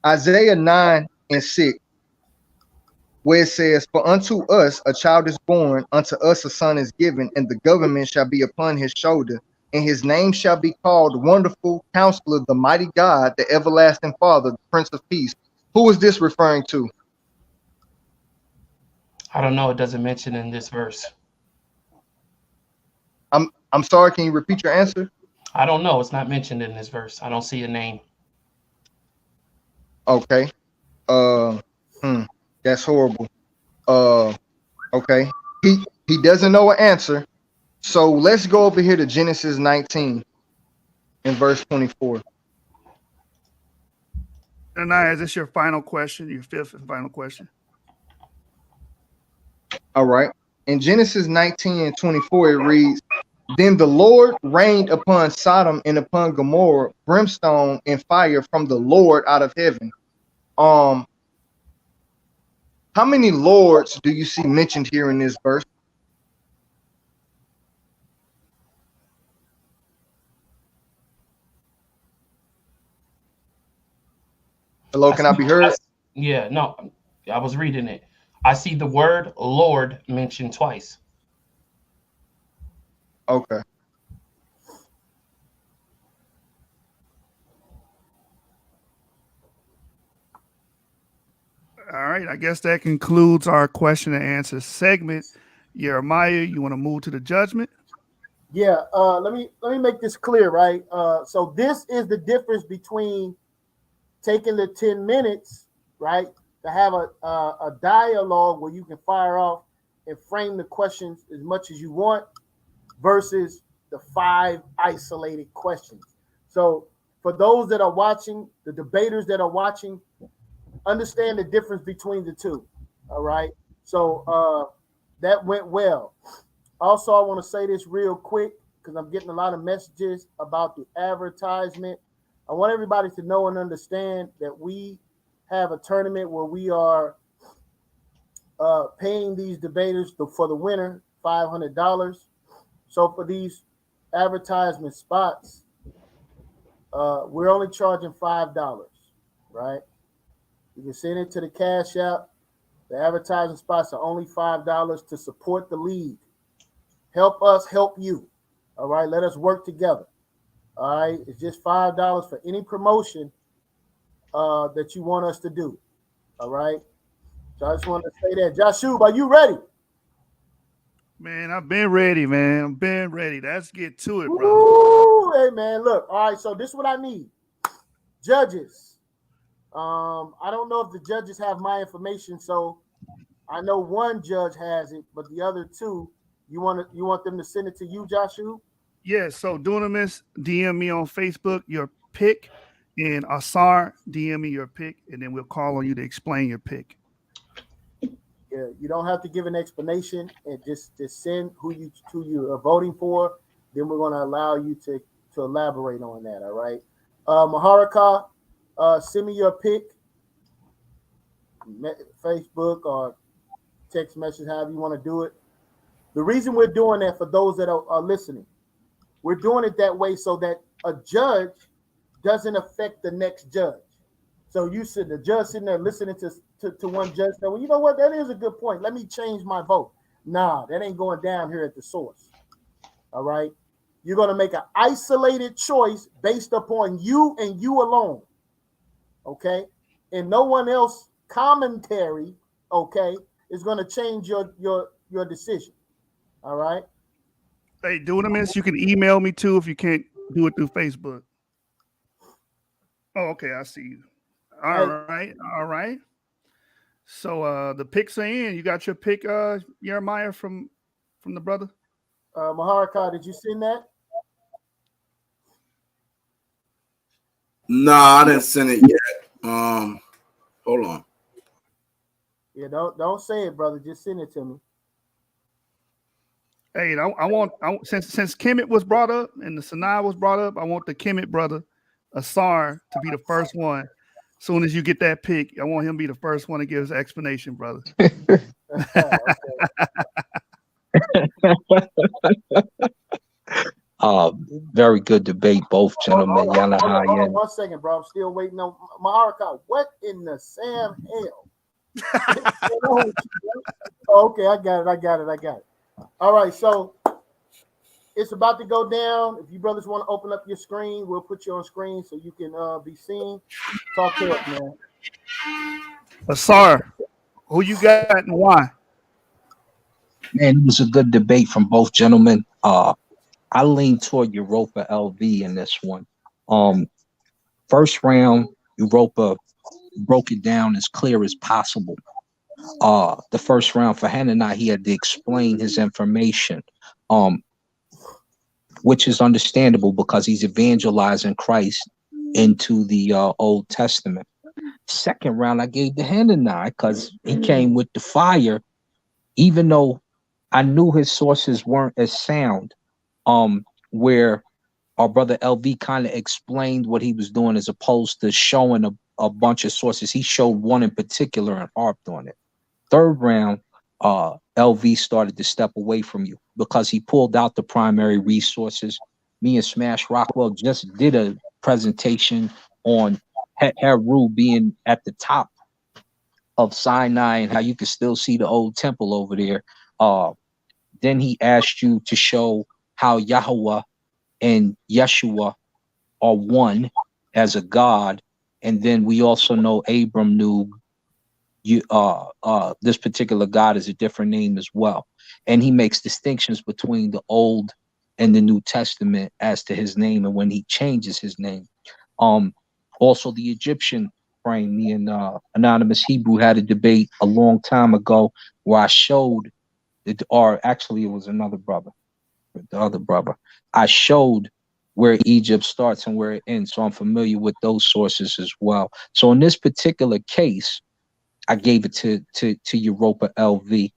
Isaiah 9 and 6, where it says, "For unto us a child is born, unto us a son is given, and the government shall be upon his shoulder, and his name shall be called Wonderful, Counselor, the Mighty God, the Everlasting Father, the Prince of Peace." Who is this referring to? I don't know. It doesn't mention in this verse. I'm sorry. Can you repeat your answer? I don't know. It's not mentioned in this verse. I don't see a name. Okay. That's horrible. Okay. He doesn't know an answer. So let's go over here to Genesis 19 and verse 24. HananYah, is this your final question, your 5th and final question? All right. In Genesis 19 and 24, it reads, "Then the Lord rained upon Sodom and upon Gomorrah brimstone and fire from the Lord out of heaven." How many lords do you see mentioned here in this verse? Hello, can I be heard? Yeah, no, I was reading it. I see the word Lord mentioned twice. Okay. All right. I guess that concludes our question and answer segment. Jeremiah, you want to move to the judgment? Yeah. Let me make this clear, right? So this is the difference between taking the 10 minutes, right, to have a dialogue where you can fire off and frame the questions as much as you want versus the 5 isolated questions. So for those that are watching, the debaters that are watching, understand the difference between the two. All right. So that went well. Also, I want to say this real quick because I'm getting a lot of messages about the advertisement. I want everybody to know and understand that we have a tournament where we are paying these debaters for the winner $500. So for these advertisement spots, we're only charging $5, right? You can send it to the Cash App. The advertising spots are only $5 to support the league. Help us help you. All right, let us work together. All right, it's just $5 for any promotion that you want us to do. All right. So I just wanted to say that. Joshua, are you ready? Man, I've been ready, man. I've been ready. Let's get to it, brother. Ooh, hey, man, look. All right, so this is what I need. Judges. I don't know if the judges have my information, so I know one judge has it, but the other two, you want them to send it to you, Joshua? Yeah, so Dunamis, DM me on Facebook your pick, and Asar, DM me your pick, and then we'll call on you to explain your pick. Yeah, you don't have to give an explanation, and just send who you are voting for. Then we're going to allow you to elaborate on that. All right, Maharaka, send me your pick, Facebook or text message, however you want to do it. The reason we're doing that, for those that are listening, we're doing it that way so that a judge doesn't affect the next judge. So the judge sitting there listening to one judge say, well, you know what? That is a good point. Let me change my vote. Nah, that ain't going down here at the source. All right. You're going to make an isolated choice based upon you and you alone. Okay. And no one else commentary, okay, is going to change your decision. All right. Hey, Dunamis, you can email me too if you can't do it through Facebook. Oh, okay. I see you. All right. So the picks are in. You got your pick, Jeremiah, from the brother? Maharaka, did you send that? No, I didn't send it yet. Hold on. Yeah, don't say it, brother. Just send it to me. Hey, I want since Kemet was brought up and the Sinai was brought up, I want the Kemet brother, Asar, to be the first one. As soon as you get that pick, I want him to be the first one to give his explanation, brother. Very good debate, both gentlemen. Hold on 1 second, bro. I'm still waiting on Maharaka. What in the Sam hell? Okay, I got it. All right, so it's about to go down. If you brothers want to open up your screen, we'll put you on screen so you can be seen. Talk to us, man. Asar, who you got and why? Man, it was a good debate from both gentlemen. I lean toward Europa LV in this one. First round, Europa broke it down as clear as possible. The first round for HananYah, he had to explain his information, which is understandable because he's evangelizing Christ into the Old Testament. Second round, I gave to HananYah because he came with the fire, even though I knew his sources weren't as sound. Where our brother LV kind of explained what he was doing as opposed to showing a bunch of sources. He showed one in particular and harped on it. Third round, LV started to step away from you because he pulled out the primary resources. Me and Smash Rockwell just did a presentation on Heru being at the top of Sinai and how you can still see the old temple over there. Then he asked you to show how Yahweh and Yeshua are one as a God. And then we also know Abram knew this particular God is a different name as well. And he makes distinctions between the Old and the New Testament as to his name and when he changes his name. Also the Egyptian frame, me and Anonymous Hebrew had a debate a long time ago where I showed it, or actually it was another brother, the other brother. I showed where Egypt starts and where it ends. So I'm familiar with those sources as well. So in this particular case, I gave it to Europa LV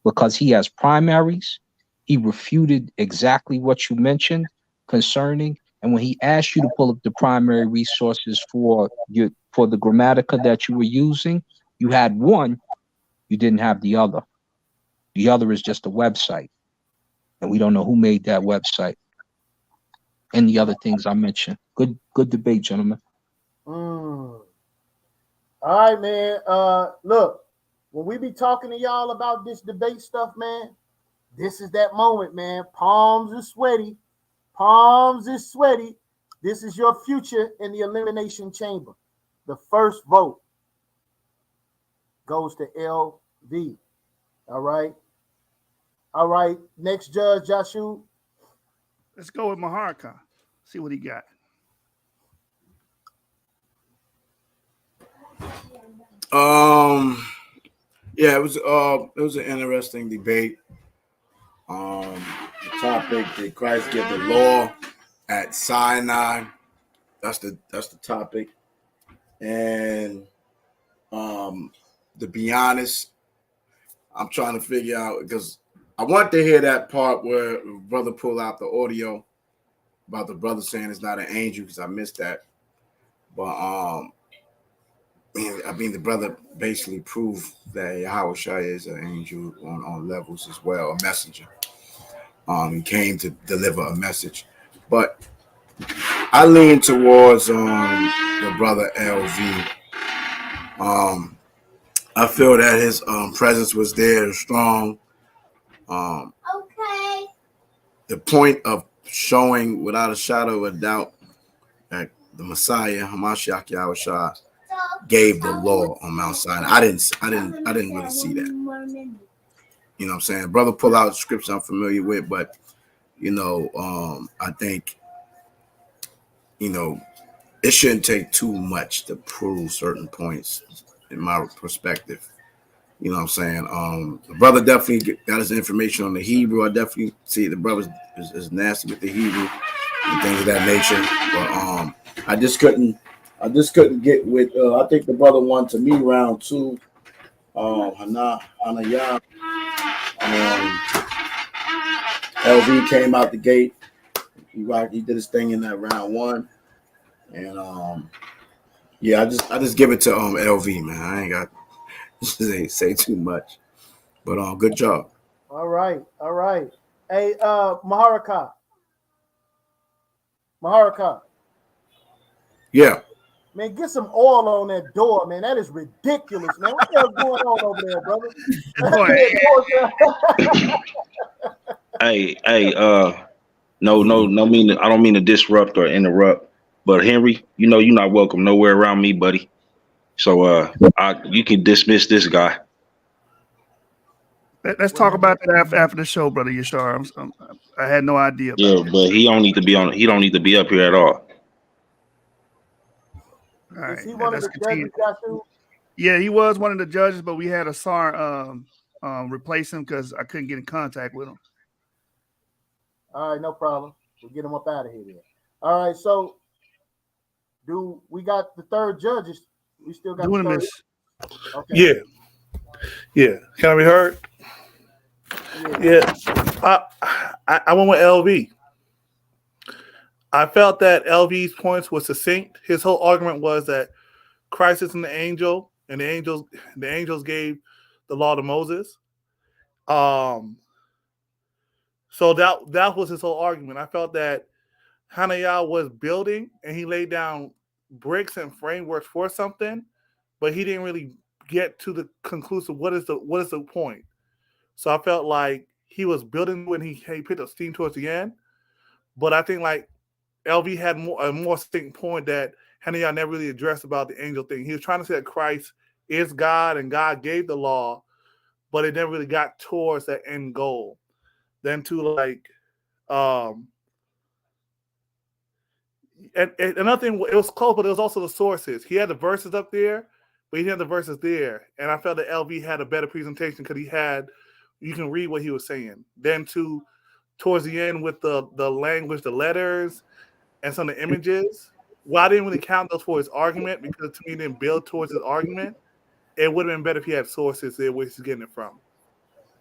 because he has primaries. He refuted exactly what you mentioned concerning, and when he asked you to pull up the primary resources for the grammatica that you were using, you had one, you didn't have the other. The other is just a website, and we don't know who made that website. And the other things I mentioned. Good debate, gentlemen. All right, man. Look, when we be talking to y'all about this debate stuff, man, this is that moment, man. Palms are sweaty. Palms is sweaty. This is your future in the elimination chamber. The first vote goes to LV. All right. All right. Next judge, Joshua. Let's go with Maharka. See what he got. Yeah, it was an interesting debate. The topic, did Christ give the law at Sinai? That's the topic. And to be honest, I'm trying to figure out, because I want to hear that part where brother pulled out the audio about the brother saying it's not an angel, because I missed that. But I mean, the brother basically proved that YASHAR-YA'OH is an angel on levels as well, a messenger. He came to deliver a message. But I lean towards the brother LV. I feel that his presence was there, strong. The point of showing without a shadow of a doubt that the Messiah, Hamashiach Yahushua, gave the law on Mount Sinai. I didn't really see that. You know what I'm saying? Brother pull out scripts I'm familiar with, but I think, it shouldn't take too much to prove certain points in my perspective. You know what I'm saying? The brother definitely got his information on the Hebrew. I definitely see the brother is nasty with the Hebrew and things of that nature. But I just couldn't get with. I think the brother won to me round two. HananYah. LV came out the gate. He did his thing in that round one, and yeah, I just give it to LV, man. I ain't got to say too much, but good job. All right. Hey, Maharaka. Yeah. Man, get some oil on that door, man. That is ridiculous, man. What the hell's going on over there, brother? Hey, I don't mean to disrupt or interrupt, but Henry, you're not welcome nowhere around me, buddy. So you can dismiss this guy. Let's talk about that after the show, brother Yashar. I had no idea about that. But he don't need to be on. He don't need to be up here at all. All right. Is he one of the judges, Joshua? Yeah, he was one of the judges, but we had a SAR replace him because I couldn't get in contact with him. All right, no problem. We'll get him up out of here then. All right, so we got the third judges? We still got doing the third? this. Okay. Yeah. Can I be heard? Yeah. I went with LV. I felt that LV's points were succinct. His whole argument was that Christ isn't the angel, and the angels gave the law to Moses. So that was his whole argument. I felt that HananYah was building, and he laid down bricks and frameworks for something, but he didn't really get to the conclusive what is the point. So I felt like he was building when he picked up steam towards the end, but I think like LV had a more distinct point that HananYah never really addressed about the angel thing. He was trying to say that Christ is God and God gave the law, but it never really got towards that end goal. Then to like, and another thing, it was close, but it was also the sources. He had the verses up there, but he didn't have the verses there. And I felt that LV had a better presentation because you can read what he was saying. Then towards the end with the language, the letters, and some of the images, well, I didn't really count those for his argument because to me it didn't build towards his argument. It would have been better if he had sources there where he's getting it from.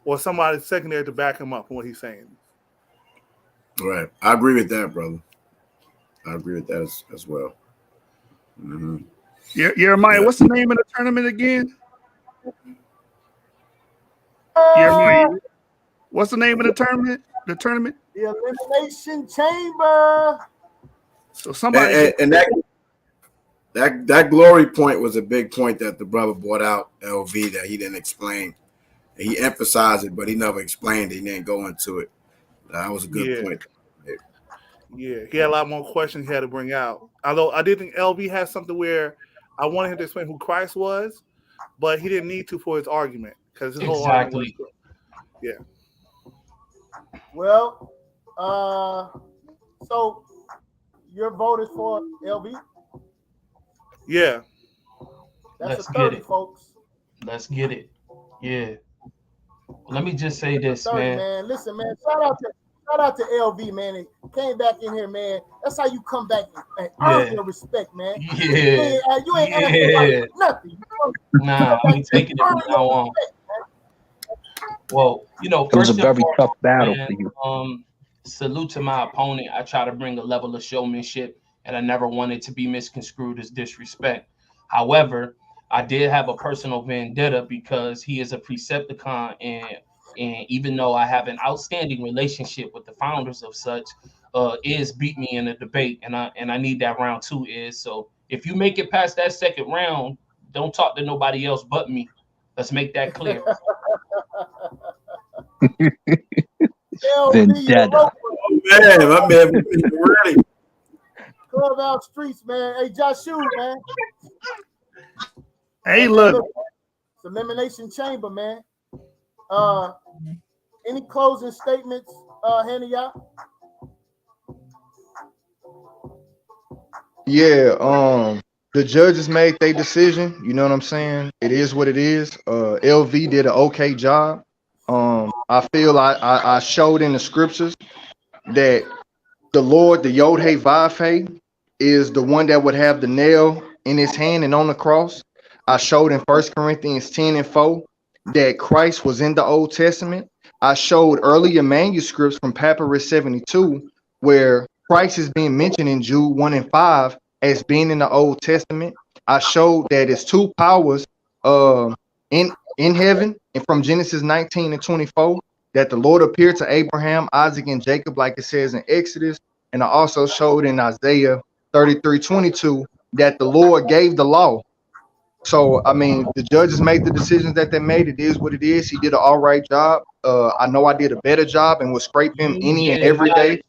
Or somebody secondary to back him up on what he's saying. Right. I agree with that, brother. I agree with that as well. Mm-hmm. Jeremiah, what's the name of the tournament again? Jeremiah, what's the name of the tournament? The Elimination Chamber. So somebody and that glory point was a big point that the brother brought out, LV, that he didn't explain. He emphasized it, but he never explained it. He didn't go into it. That was a good point. Yeah, he had a lot more questions he had to bring out. Although I did think LV had something where I wanted him to explain who Christ was, but he didn't need to for his argument because his whole argument was, Well, so your vote is for LV? Let's Yeah. That's a 30, get it, folks. Let's get it. Yeah. Let me just say this, 30, man. Listen, man. Shout out to LV, man. He came back in here, man. That's how you come back and earn your respect, man. Yeah. You ain't asking like nothing. Nah, I'm taking it from now on. Well, it was a very tough battle for you. Salute to my opponent. I try to bring a level of showmanship, and I never wanted to be misconstrued as disrespect. However, I did have a personal vendetta because he is a Precepticon, and even though I have an outstanding relationship with the founders of such, Iz beat me in a debate, and I need that round 2, Iz. So if you make it past that second round, don't talk to nobody else but me. Let's make that clear. Vendetta. Man, my man ready. Clubhouse streets, man. Hey, Joshua, man. Hey, look. It's Elimination Chamber, man. Any closing statements, HananYah? Yeah, the judges made their decision. You know what I'm saying? It is what it is. LV did an okay job. I feel I showed in the scriptures that the Lord, the Yod-Heh-Vav-Heh, is the one that would have the nail in his hand and on the cross. I showed in 1 Corinthians 10:4 that Christ was in the Old Testament. I showed earlier manuscripts from Papyrus 72 where Christ is being mentioned in Jude 1:5 as being in the Old Testament. I showed that it's two powers in heaven, and from Genesis 19:24 that the Lord appeared to Abraham, Isaac, and Jacob, like it says in Exodus. And I also showed in Isaiah 33:22 that the Lord gave the law. So, I mean, the judges made the decisions that they made. It is what it is. He did an all right job. I know I did a better job and will scrape him any and every day.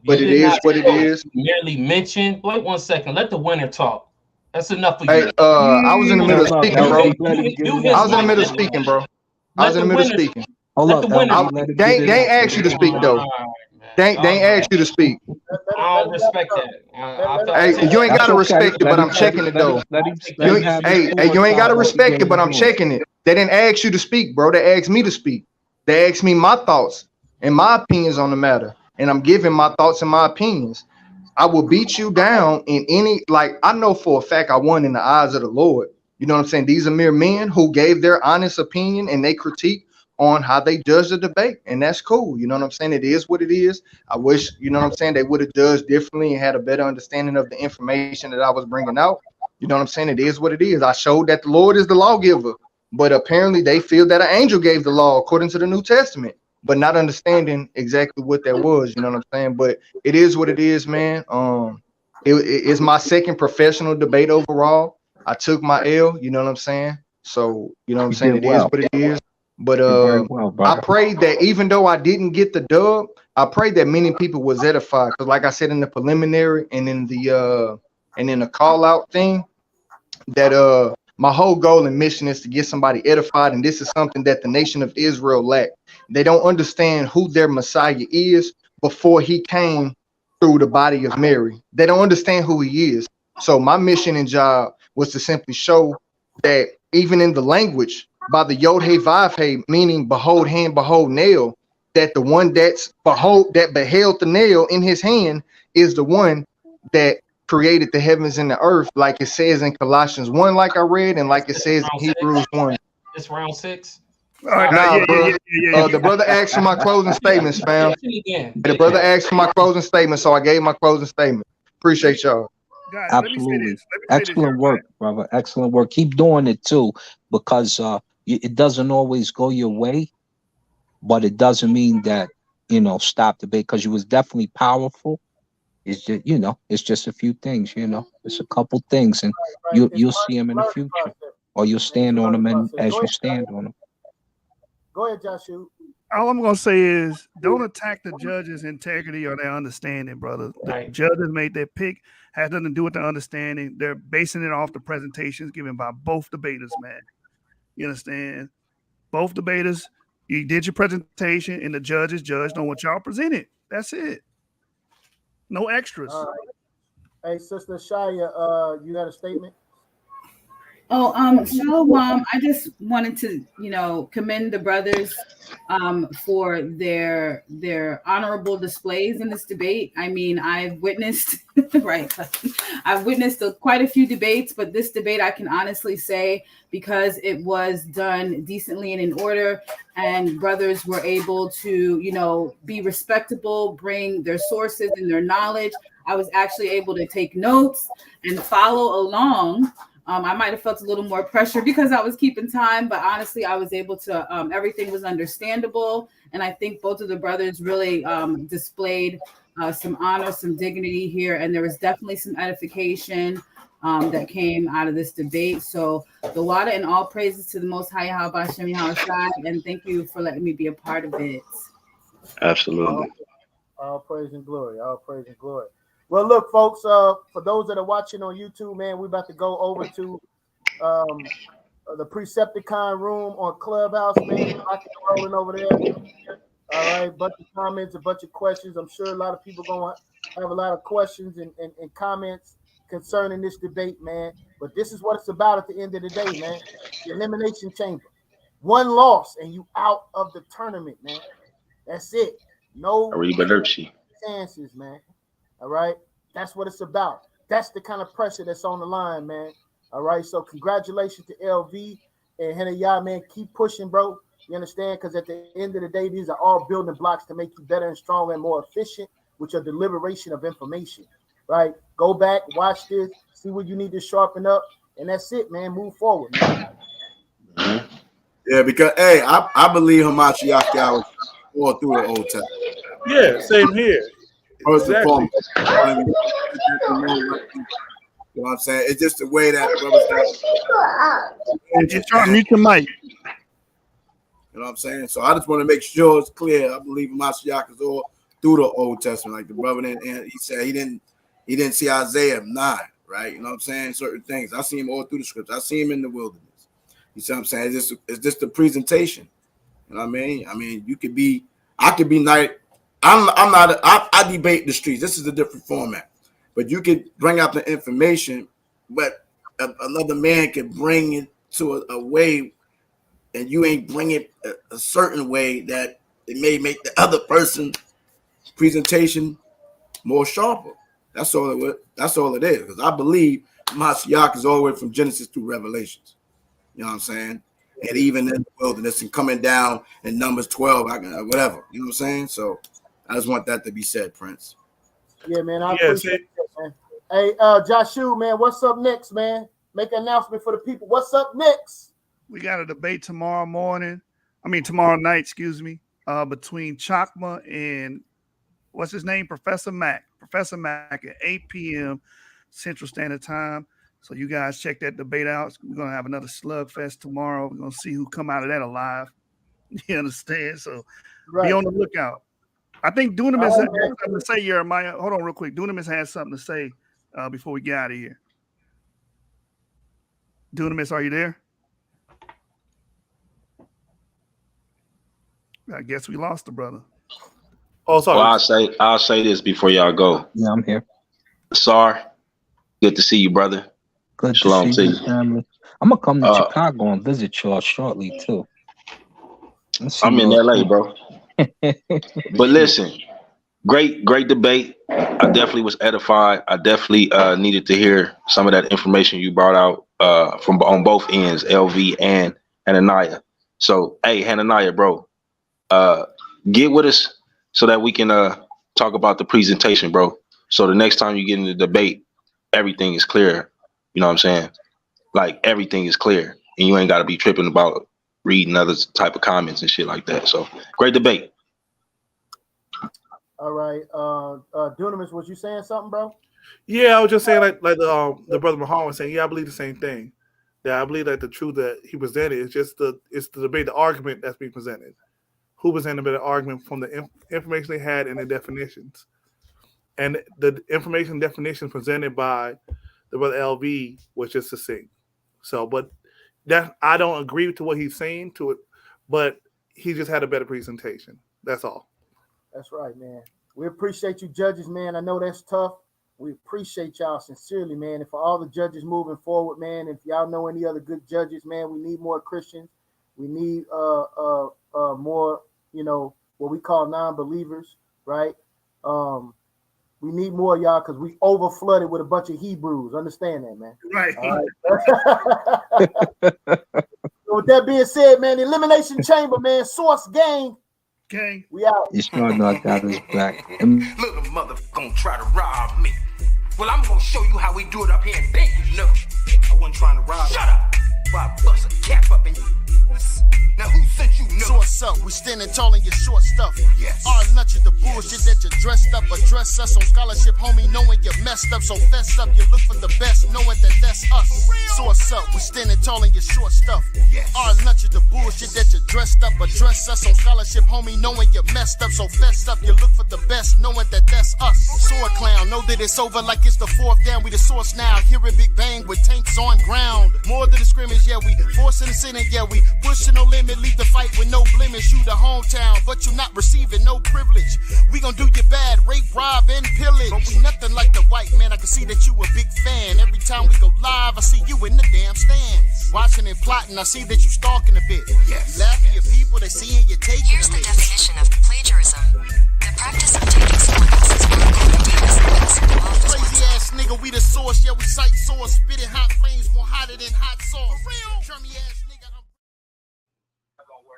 But it is what it is. Merely mentioned. Wait 1 second. Let the winner talk. That's enough for you. Hey, I was in the middle of speaking, bro. I was in the middle of speaking, bro. I was in the middle of speaking. Hold up, they ain't asked you to speak though. They ain't asked you to speak. I don't respect that. Hey, you ain't gotta respect it, but I'm checking it though. Hey, you ain't gotta respect it, but I'm checking it. They didn't ask you to speak, bro. They asked me to speak. They asked me my thoughts and my opinions on the matter, and I'm giving my thoughts and my opinions. I will beat you down in any, like, I know for a fact I won in the eyes of the Lord. You know what I'm saying? These are mere men who gave their honest opinion and they critique on how they judge the debate, and that's cool. You know what I'm saying? It is what it is. I wish, you know what I'm saying, they would have judged differently and had a better understanding of the information that I was bringing out. You know what I'm saying? It is what it is. I showed that the Lord is the lawgiver, but apparently they feel that an angel gave the law according to the New Testament, but not understanding exactly what that was. You know what I'm saying? But it is what it is, man. It's my second professional debate overall. I took my L, you know what I'm saying? So, you know what I'm saying? It is what it is. But I prayed that even though I didn't get the dub, I prayed that many people was edified. Because like I said in the preliminary and in the call out thing, that My whole goal and mission is to get somebody edified, and this is something that the nation of Israel lacked. They don't understand who their Messiah is before he came through the body of Mary. They don't understand who he is. So my mission and job was to simply show that even in the language, by the Yod He Vav He, meaning behold hand, behold nail, that the one that beheld the nail in his hand is the one that created the heavens and the earth, like it says in Colossians 1, like I read, and like it says in Hebrews 1. It's round 6. All right, Nah, bro. The brother asked for my closing statements, fam. The brother asked for my closing statement, so I gave my closing statement. Appreciate y'all. Guys, Absolutely. Excellent work, brother. Excellent work. Keep doing it too, because it doesn't always go your way, but it doesn't mean that, stop debate, because you was definitely powerful. It's just, it's just a few things, it's a couple things, and you'll see them in the future, or you'll stand on them, and as you stand on them. Go ahead, Joshua. All I'm gonna say is, don't attack the judges' integrity or their understanding, brother. The judges made their pick, has nothing to do with their understanding. They're basing it off the presentations given by both debaters, man. You understand? Both debaters, you did your presentation, and the judges judged on what y'all presented. That's it. No extras. All right. Hey, Sister Shaya, you had a statement? Oh, Shalom. I just wanted to, commend the brothers for their honorable displays in this debate. I mean, I've witnessed I've witnessed quite a few debates, but this debate I can honestly say, because it was done decently and in order, and brothers were able to, be respectable, bring their sources and their knowledge. I was actually able to take notes and follow along. I might have felt a little more pressure because I was keeping time, but honestly, I was able to, everything was understandable. And I think both of the brothers really displayed some honor, some dignity here. And there was definitely some edification that came out of this debate. So the water and all praises to the Most High, and thank you for letting me be a part of it. Absolutely. All praise and glory. All praise and glory. Well, look, folks, for those that are watching on YouTube, man, we're about to go over to the Precepticon room on Clubhouse, man. Rocking and rolling over there. All right, bunch of comments, a bunch of questions. I'm sure a lot of people going to have a lot of questions and comments concerning this debate, man. But this is what it's about at the end of the day, man. The Elimination Chamber. One loss and you out of the tournament, man. That's it. No chances, man. All right, that's what it's about. That's the kind of pressure that's on the line, man. All right, so congratulations to LV and HananYah, man. Keep pushing, bro. You understand? Because at the end of the day, these are all building blocks to make you better and stronger and more efficient with your deliberation of information. Right? Go back, watch this, see what you need to sharpen up, and that's it, man. Move forward, man. Yeah, because I believe HananYah all through the Old Testament. Yeah, same here. Exactly. You know what I'm saying? It's just the way that just trying to mute the mic. You know what I'm saying? So I just want to make sure it's clear. I believe HananYah is all through the Old Testament, like the brother, and he said he didn't see Isaiah 9, right? You know what I'm saying? Certain things. I see him all through the scripts. I see him in the wilderness. You see what I'm saying? It's just the presentation. You know what I mean? I mean, I could be night. I debate the streets. This is a different format, but you could bring out the information, but another man can bring it to a way, and you ain't bring it a certain way that it may make the other person presentation more sharper. That's all it is. Because I believe HananYah is all the way from Genesis to Revelations. You know what I'm saying? And even in the wilderness and coming down in Numbers 12, whatever. You know what I'm saying? So I just want that to be said, Prince. Yeah, man. I appreciate it, man. Hey, Joshua, man, what's up next, man? Make an announcement for the people. What's up next? We got a debate tomorrow night, excuse me, between Chakma and what's his name? Professor Mac at 8 p.m. Central Standard Time. So you guys check that debate out. We're going to have another slugfest tomorrow. We're going to see who come out of that alive. You understand? So be on the lookout. I think Dunamis has something to say, Jeremiah. Hold on real quick. Dunamis has something to say before we get out of here. Dunamis, are you there? I guess we lost the brother. Oh, sorry. Well, I'll say this before y'all go. Yeah, I'm here. Sar, good to see you, brother. Good Shalom to see to you, you. family. I'm gonna come to Chicago and visit y'all shortly too. I'm in LA, bro. But listen, great debate. I definitely was edified. I definitely needed to hear some of that information you brought out from on both ends, LV and HananYah. So, hey, HananYah, bro, get with us so that we can talk about the presentation, bro. So the next time you get in the debate, everything is clear. You know what I'm saying? Like everything is clear, and you ain't got to be tripping about reading other type of comments and shit like that. So great debate. All right, Dunamis, was you saying something, bro? Yeah, I was just saying like the brother Muhammad was saying. Yeah, I believe the same thing. That I believe that the truth that he presented is just the debate, the argument that's being presented. Who presented a better argument from the information they had and the definitions, and the information definition presented by the brother LV was just succinct. So, but that I don't agree to what he's saying to it, but he just had a better presentation. That's all. That's right, man. We appreciate you, judges, man. I know that's tough. We appreciate y'all sincerely, man. And for all the judges moving forward, man, if y'all know any other good judges, man, we need more Christians. We need more, you know, what we call non-believers, right? We need more, y'all, because we over flooded with a bunch of Hebrews. Understand that, man. Right. All right. So with that being said, man, the Elimination Chamber, man, Source Gang. Gang. We out. YASHAR-YA'OH got his back. Little mother gonna try to rob me. Well, I'm gonna show you how we do it up here in Vegas. No, I wasn't trying to rob. Shut up! Why I bust a cap up in you? Now who sent you? No. Source up, we standing tall in your short stuff. Yes. Our lunch is the bullshit that you dressed up. Address us on scholarship, homie, knowing you messed up. So fess up, you look for the best, knowing that that's us. Source up, we standing tall in your short stuff. Yes. Our lunch is the bullshit that you dressed up. Address us on scholarship, homie, knowing you messed up. So fess up, you look for the best, knowing that that's us. Sword clown, know that it's over like it's the fourth down. We the source now. Hear a big bang with tanks on ground. More than the scrimmage, yeah, we forcing the sinning, yeah, we pushing no limit. Leave the fight with no blemish. You the hometown, but you not receiving no privilege. We gon' do you bad, rape, rob, and pillage. But we nothing like the white man. I can see that you a big fan. Every time we go live, I see you in the damn stands. Watching and plotting, I see that you stalking a bit. Yes. Laughing at people, they seeing you taking Here's a the bit. definition of plagiarism. The practice of taking someone else's work and reusing it as a well as Crazy ass nigga, we the source. Yeah, we cite source. Spitting hot flames more hotter than hot sauce. For real? Germy ass.